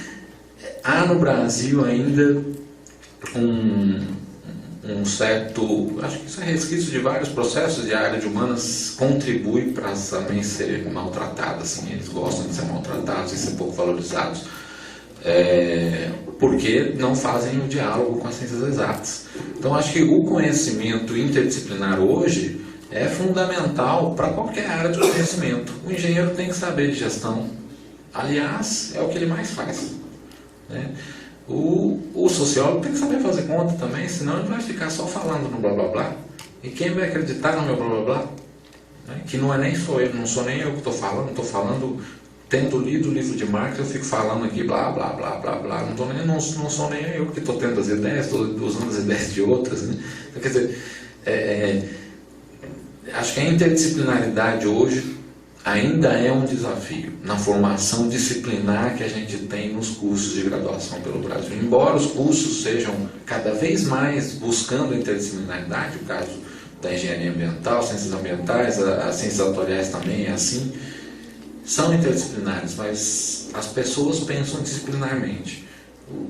há no Brasil ainda um certo, acho que isso é resquício de vários processos, e a área de humanas contribui para também ser maltratada, assim, eles gostam de ser maltratados e ser pouco valorizados, porque não fazem o diálogo com as ciências exatas. Então acho que o conhecimento interdisciplinar hoje é fundamental para qualquer área de conhecimento. O engenheiro tem que saber de gestão, aliás, é o que ele mais faz. Né? O sociólogo tem que saber fazer conta também, senão ele vai ficar só falando no blá blá blá. E quem vai acreditar no meu blá blá blá? Né? Que não é nem sou eu, não sou nem eu que estou falando, tendo lido o livro de Marx, eu fico falando aqui blá blá blá blá blá, não sou nem eu que estou tendo as ideias, estou usando as ideias de outras. Né? Então, quer dizer, acho que a interdisciplinaridade hoje ainda é um desafio na formação disciplinar que a gente tem nos cursos de graduação pelo Brasil. Embora os cursos sejam cada vez mais buscando interdisciplinaridade, o caso da engenharia ambiental, ciências ambientais, as ciências atuariais também é assim, são interdisciplinares, mas as pessoas pensam disciplinarmente.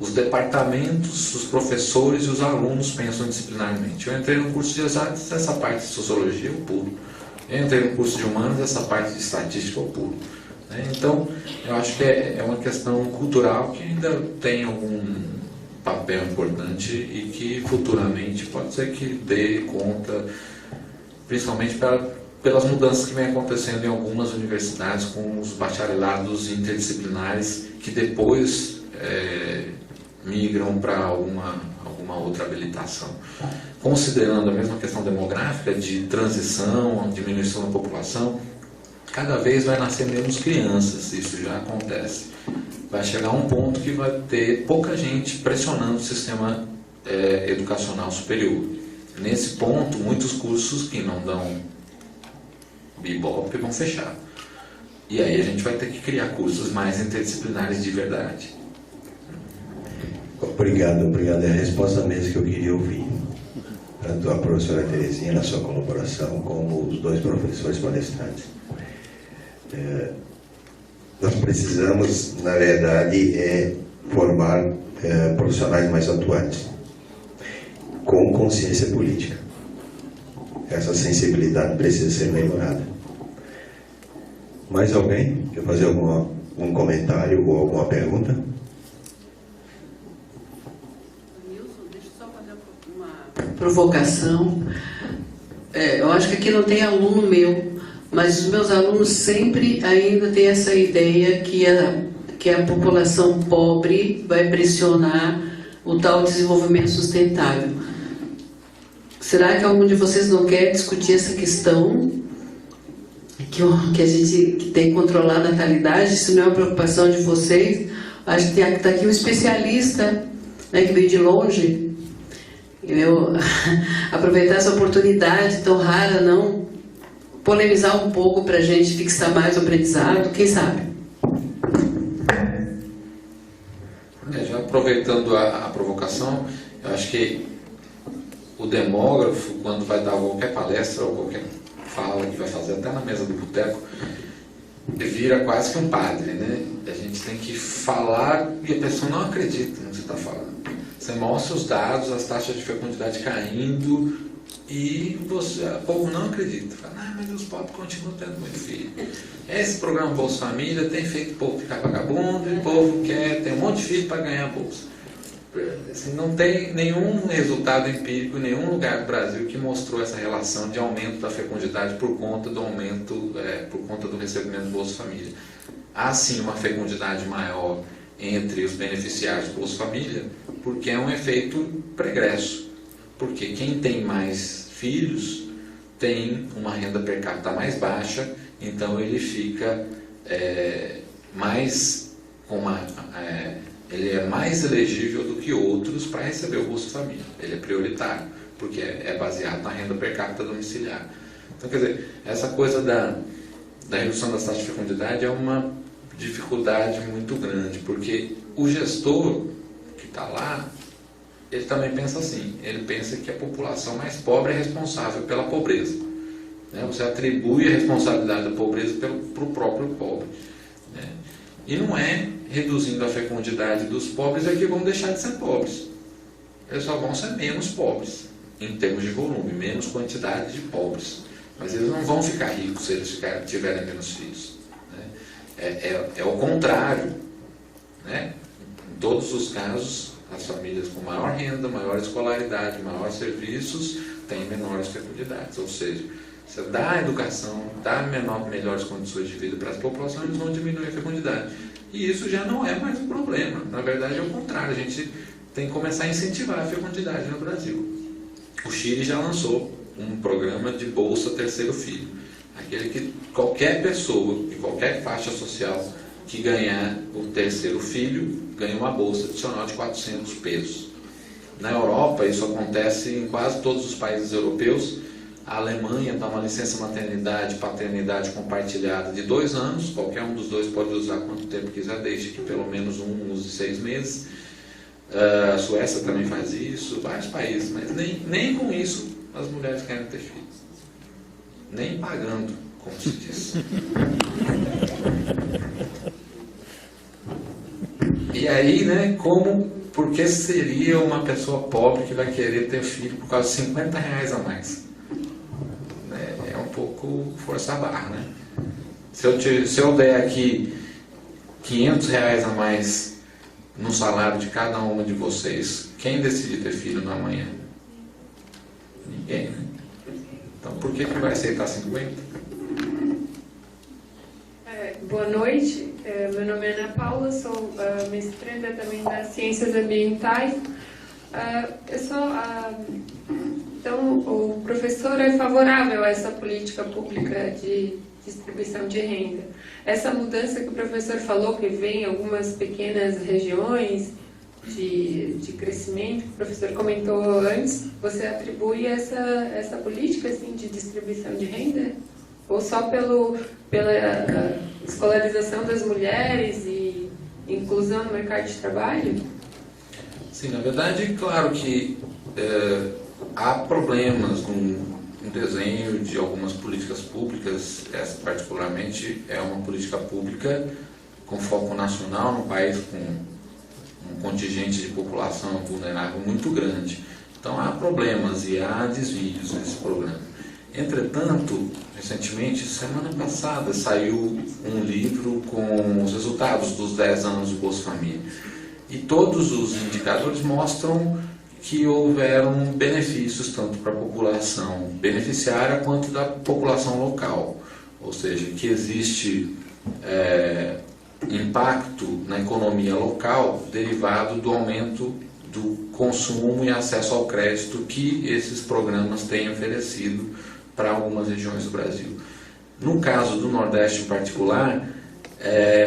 Os departamentos, os professores e os alunos pensam disciplinarmente. Eu entrei no curso de exatas, essa parte de sociologia eu pulo. Eu entrei no curso de humanas, essa parte de estatística eu pulo. Então, eu acho que é uma questão cultural que ainda tem algum papel importante e que futuramente pode ser que dê conta, principalmente pelas mudanças que vem acontecendo em algumas universidades com os bacharelados interdisciplinares que depois migram para alguma outra habilitação. Considerando a mesma questão demográfica de transição, diminuição da população, cada vez vai nascer menos crianças, isso já acontece. Vai chegar um ponto que vai ter pouca gente pressionando o sistema educacional superior. Nesse ponto, muitos cursos que não dão bebop vão fechar. E aí a gente vai ter que criar cursos mais interdisciplinares de verdade. Obrigado. É a resposta mesmo que eu queria ouvir. Tanto a professora Terezinha na sua colaboração, como os dois professores palestrantes. Nós precisamos, na verdade, formar profissionais mais atuantes, com consciência política. Essa sensibilidade precisa ser melhorada. Mais alguém quer fazer algum comentário ou alguma pergunta? Provocação. Eu acho que aqui não tem aluno meu, mas os meus alunos sempre ainda têm essa ideia que a população pobre vai pressionar o tal desenvolvimento sustentável. Será que algum de vocês não quer discutir essa questão? Que a gente tem que controlar a natalidade? Isso não é uma preocupação de vocês? Acho que está aqui um especialista, né, que veio de longe. Eu aproveitar essa oportunidade tão rara, não polemizar um pouco para a gente fixar mais o aprendizado, quem sabe? Já aproveitando a provocação, eu acho que o demógrafo, quando vai dar qualquer palestra ou qualquer fala que vai fazer até na mesa do boteco, vira quase que um padre, né? A gente tem que falar e a pessoa não acredita no que você está falando. Você mostra os dados, as taxas de fecundidade caindo e o povo não acredita. Fala, mas os pobres continuam tendo muito filho. Esse programa Bolsa Família tem feito o povo ficar vagabundo e o povo tem um monte de filho para ganhar a bolsa. assim, não tem nenhum resultado empírico em nenhum lugar do Brasil que mostrou essa relação de aumento da fecundidade por conta do aumento, por conta do recebimento do Bolsa Família. Há sim uma fecundidade maior entre os beneficiários do Bolsa Família, porque é um efeito pregresso. Porque quem tem mais filhos tem uma renda per capita mais baixa, então ele fica ele é mais elegível do que outros para receber o Bolsa Família. Ele é prioritário, porque é baseado na renda per capita domiciliar. Então, quer dizer, essa coisa da redução das taxas de fecundidade é uma dificuldade muito grande, porque o gestor que está lá, ele também pensa assim, ele pensa que a população mais pobre é responsável pela pobreza. Né? Você atribui a responsabilidade da pobreza para o próprio pobre. Né? E não é reduzindo a fecundidade dos pobres é que vão deixar de ser pobres. Eles só vão ser menos pobres, em termos de volume, menos quantidade de pobres. Mas eles não vão ficar ricos se eles tiverem menos filhos. Né? É o contrário. Né? Em todos os casos, as famílias com maior renda, maior escolaridade, maiores serviços, têm menores fecundidades. Ou seja, você dá educação, dá melhores condições de vida para as populações, eles vão diminuir a fecundidade. E isso já não é mais um problema. Na verdade, é o contrário. A gente tem que começar a incentivar a fecundidade no Brasil. O Chile já lançou um programa de Bolsa Terceiro Filho. Aquele que qualquer pessoa, de qualquer faixa social, que ganhar o terceiro filho, ganha uma bolsa adicional de 400 pesos. Na Europa, isso acontece em quase todos os países europeus. A Alemanha dá uma licença maternidade e paternidade compartilhada de 2 anos. Qualquer um dos dois pode usar quanto tempo quiser, desde que pelo menos um use 6 meses. A Suécia também faz isso, vários países, mas nem com isso as mulheres querem ter filhos. Nem pagando, como se diz. E aí, né, por que seria uma pessoa pobre que vai querer ter filho por causa de 50 reais a mais? É um pouco forçar a barra, né? Se eu der aqui 500 reais a mais no salário de cada uma de vocês, quem decide ter filho na manhã? Ninguém, né? Então, por que vai aceitar 50? Boa noite, meu nome é Ana Paula, sou mestranda também das Ciências Ambientais. Então, o professor é favorável a essa política pública de distribuição de renda. Essa mudança que o professor falou, que vem em algumas pequenas regiões de crescimento, que o professor comentou antes, você atribui essa política assim, de distribuição de renda? Ou só pela escolarização das mulheres e inclusão no mercado de trabalho? Sim, na verdade, claro que há problemas no desenho de algumas políticas públicas. Essa particularmente é uma política pública com foco nacional, num país com um contingente de população vulnerável muito grande. Então há problemas e há desvios nesse programa. Entretanto, recentemente, semana passada, saiu um livro com os resultados dos 10 anos do Bolsa Família. E todos os indicadores mostram que houveram benefícios tanto para a população beneficiária quanto da população local. Ou seja, que existe impacto na economia local derivado do aumento do consumo e acesso ao crédito que esses programas têm oferecido para algumas regiões do Brasil. No caso do Nordeste em particular,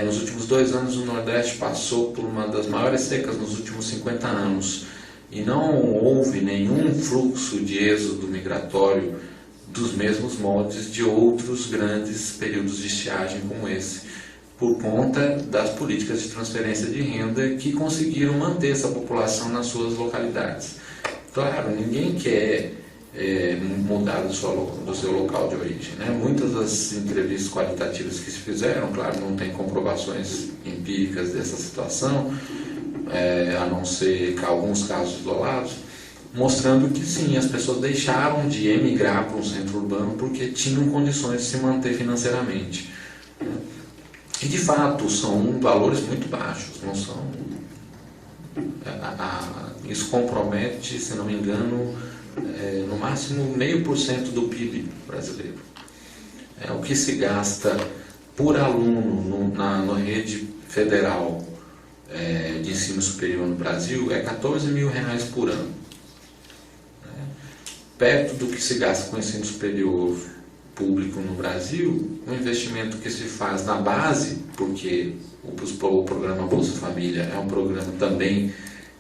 nos últimos 2 anos o Nordeste passou por uma das maiores secas nos últimos 50 anos e não houve nenhum fluxo de êxodo migratório dos mesmos moldes de outros grandes períodos de estiagem como esse, por conta das políticas de transferência de renda que conseguiram manter essa população nas suas localidades. Claro, ninguém quer mudar do seu local de origem, né? Muitas das entrevistas qualitativas que se fizeram, claro, não tem comprovações empíricas dessa situação, a não ser alguns casos isolados, mostrando que sim, as pessoas deixaram de emigrar para um centro urbano porque tinham condições de se manter financeiramente. E de fato são valores muito baixos, não são Isso compromete, se não me engano, no máximo 0,5% do PIB brasileiro. O que se gasta por aluno na rede federal de ensino superior no Brasil é R$14 mil por ano. Perto do que se gasta com o ensino superior público no Brasil, o investimento que se faz na base, porque o programa Bolsa Família é um programa também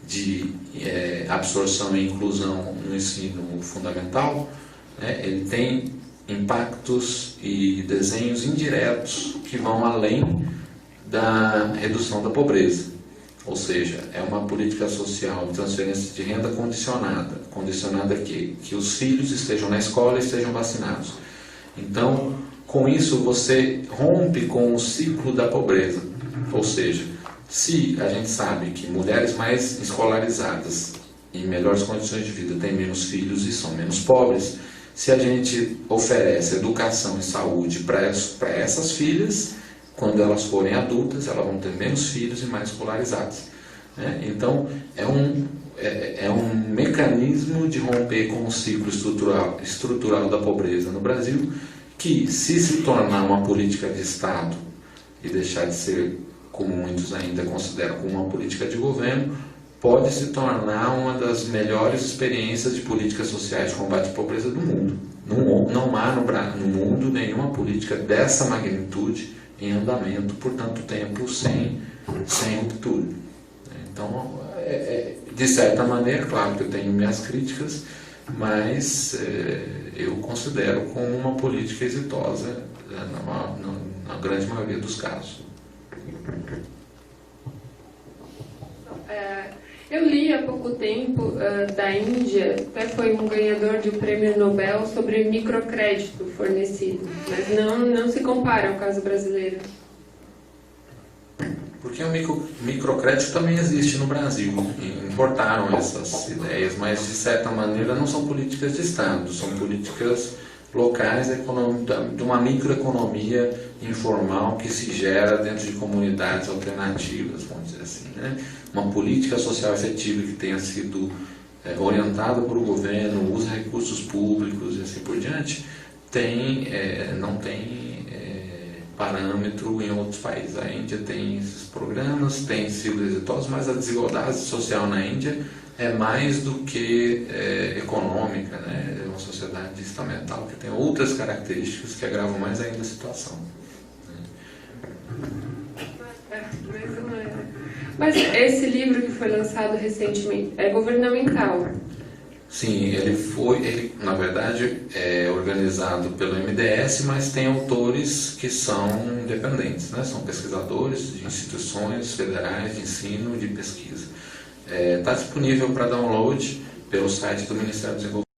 de absorção e inclusão no ensino fundamental, ele tem impactos e desenhos indiretos que vão além da redução da pobreza. Ou seja, é uma política social de transferência de renda condicionada. Condicionada a quê? Que os filhos estejam na escola e estejam vacinados. Então, com isso, você rompe com o ciclo da pobreza. Ou seja, se a gente sabe que mulheres mais escolarizadas, em melhores condições de vida, têm menos filhos e são menos pobres, se a gente oferece educação e saúde para essas filhas, quando elas forem adultas, elas vão ter menos filhos e mais escolarizados. Então, é um mecanismo de romper com o ciclo estrutural da pobreza no Brasil, que, se tornar uma política de Estado e deixar de ser, como muitos ainda consideram, como uma política de governo, pode se tornar uma das melhores experiências de políticas sociais de combate à pobreza do mundo. Não há no mundo nenhuma política dessa magnitude em andamento por tanto tempo sem ruptura. Então, de certa maneira, claro que eu tenho minhas críticas, mas eu considero como uma política exitosa na grande maioria dos casos. Eu li há pouco tempo da Índia, até foi um ganhador de um prêmio Nobel sobre microcrédito fornecido, mas não se compara ao caso brasileiro. Porque o microcrédito também existe no Brasil, importaram essas ideias, mas de certa maneira não são políticas de Estado, são políticas locais de uma microeconomia informal que se gera dentro de comunidades alternativas, vamos dizer assim, né? Uma política social efetiva que tenha sido orientada por o governo, usa recursos públicos e assim por diante, não tem parâmetro em outros países. A Índia tem esses programas, tem sido exitosos, mas a desigualdade social na Índia é mais do que econômica, né? É uma sociedade estamental que tem outras características que agravam mais ainda a situação. Mas esse livro que foi lançado recentemente é governamental? Sim, ele na verdade é organizado pelo MDS, mas tem autores que são independentes, né? São pesquisadores de instituições federais de ensino e de pesquisa. Está disponível para download pelo site do Ministério do Desenvolvimento.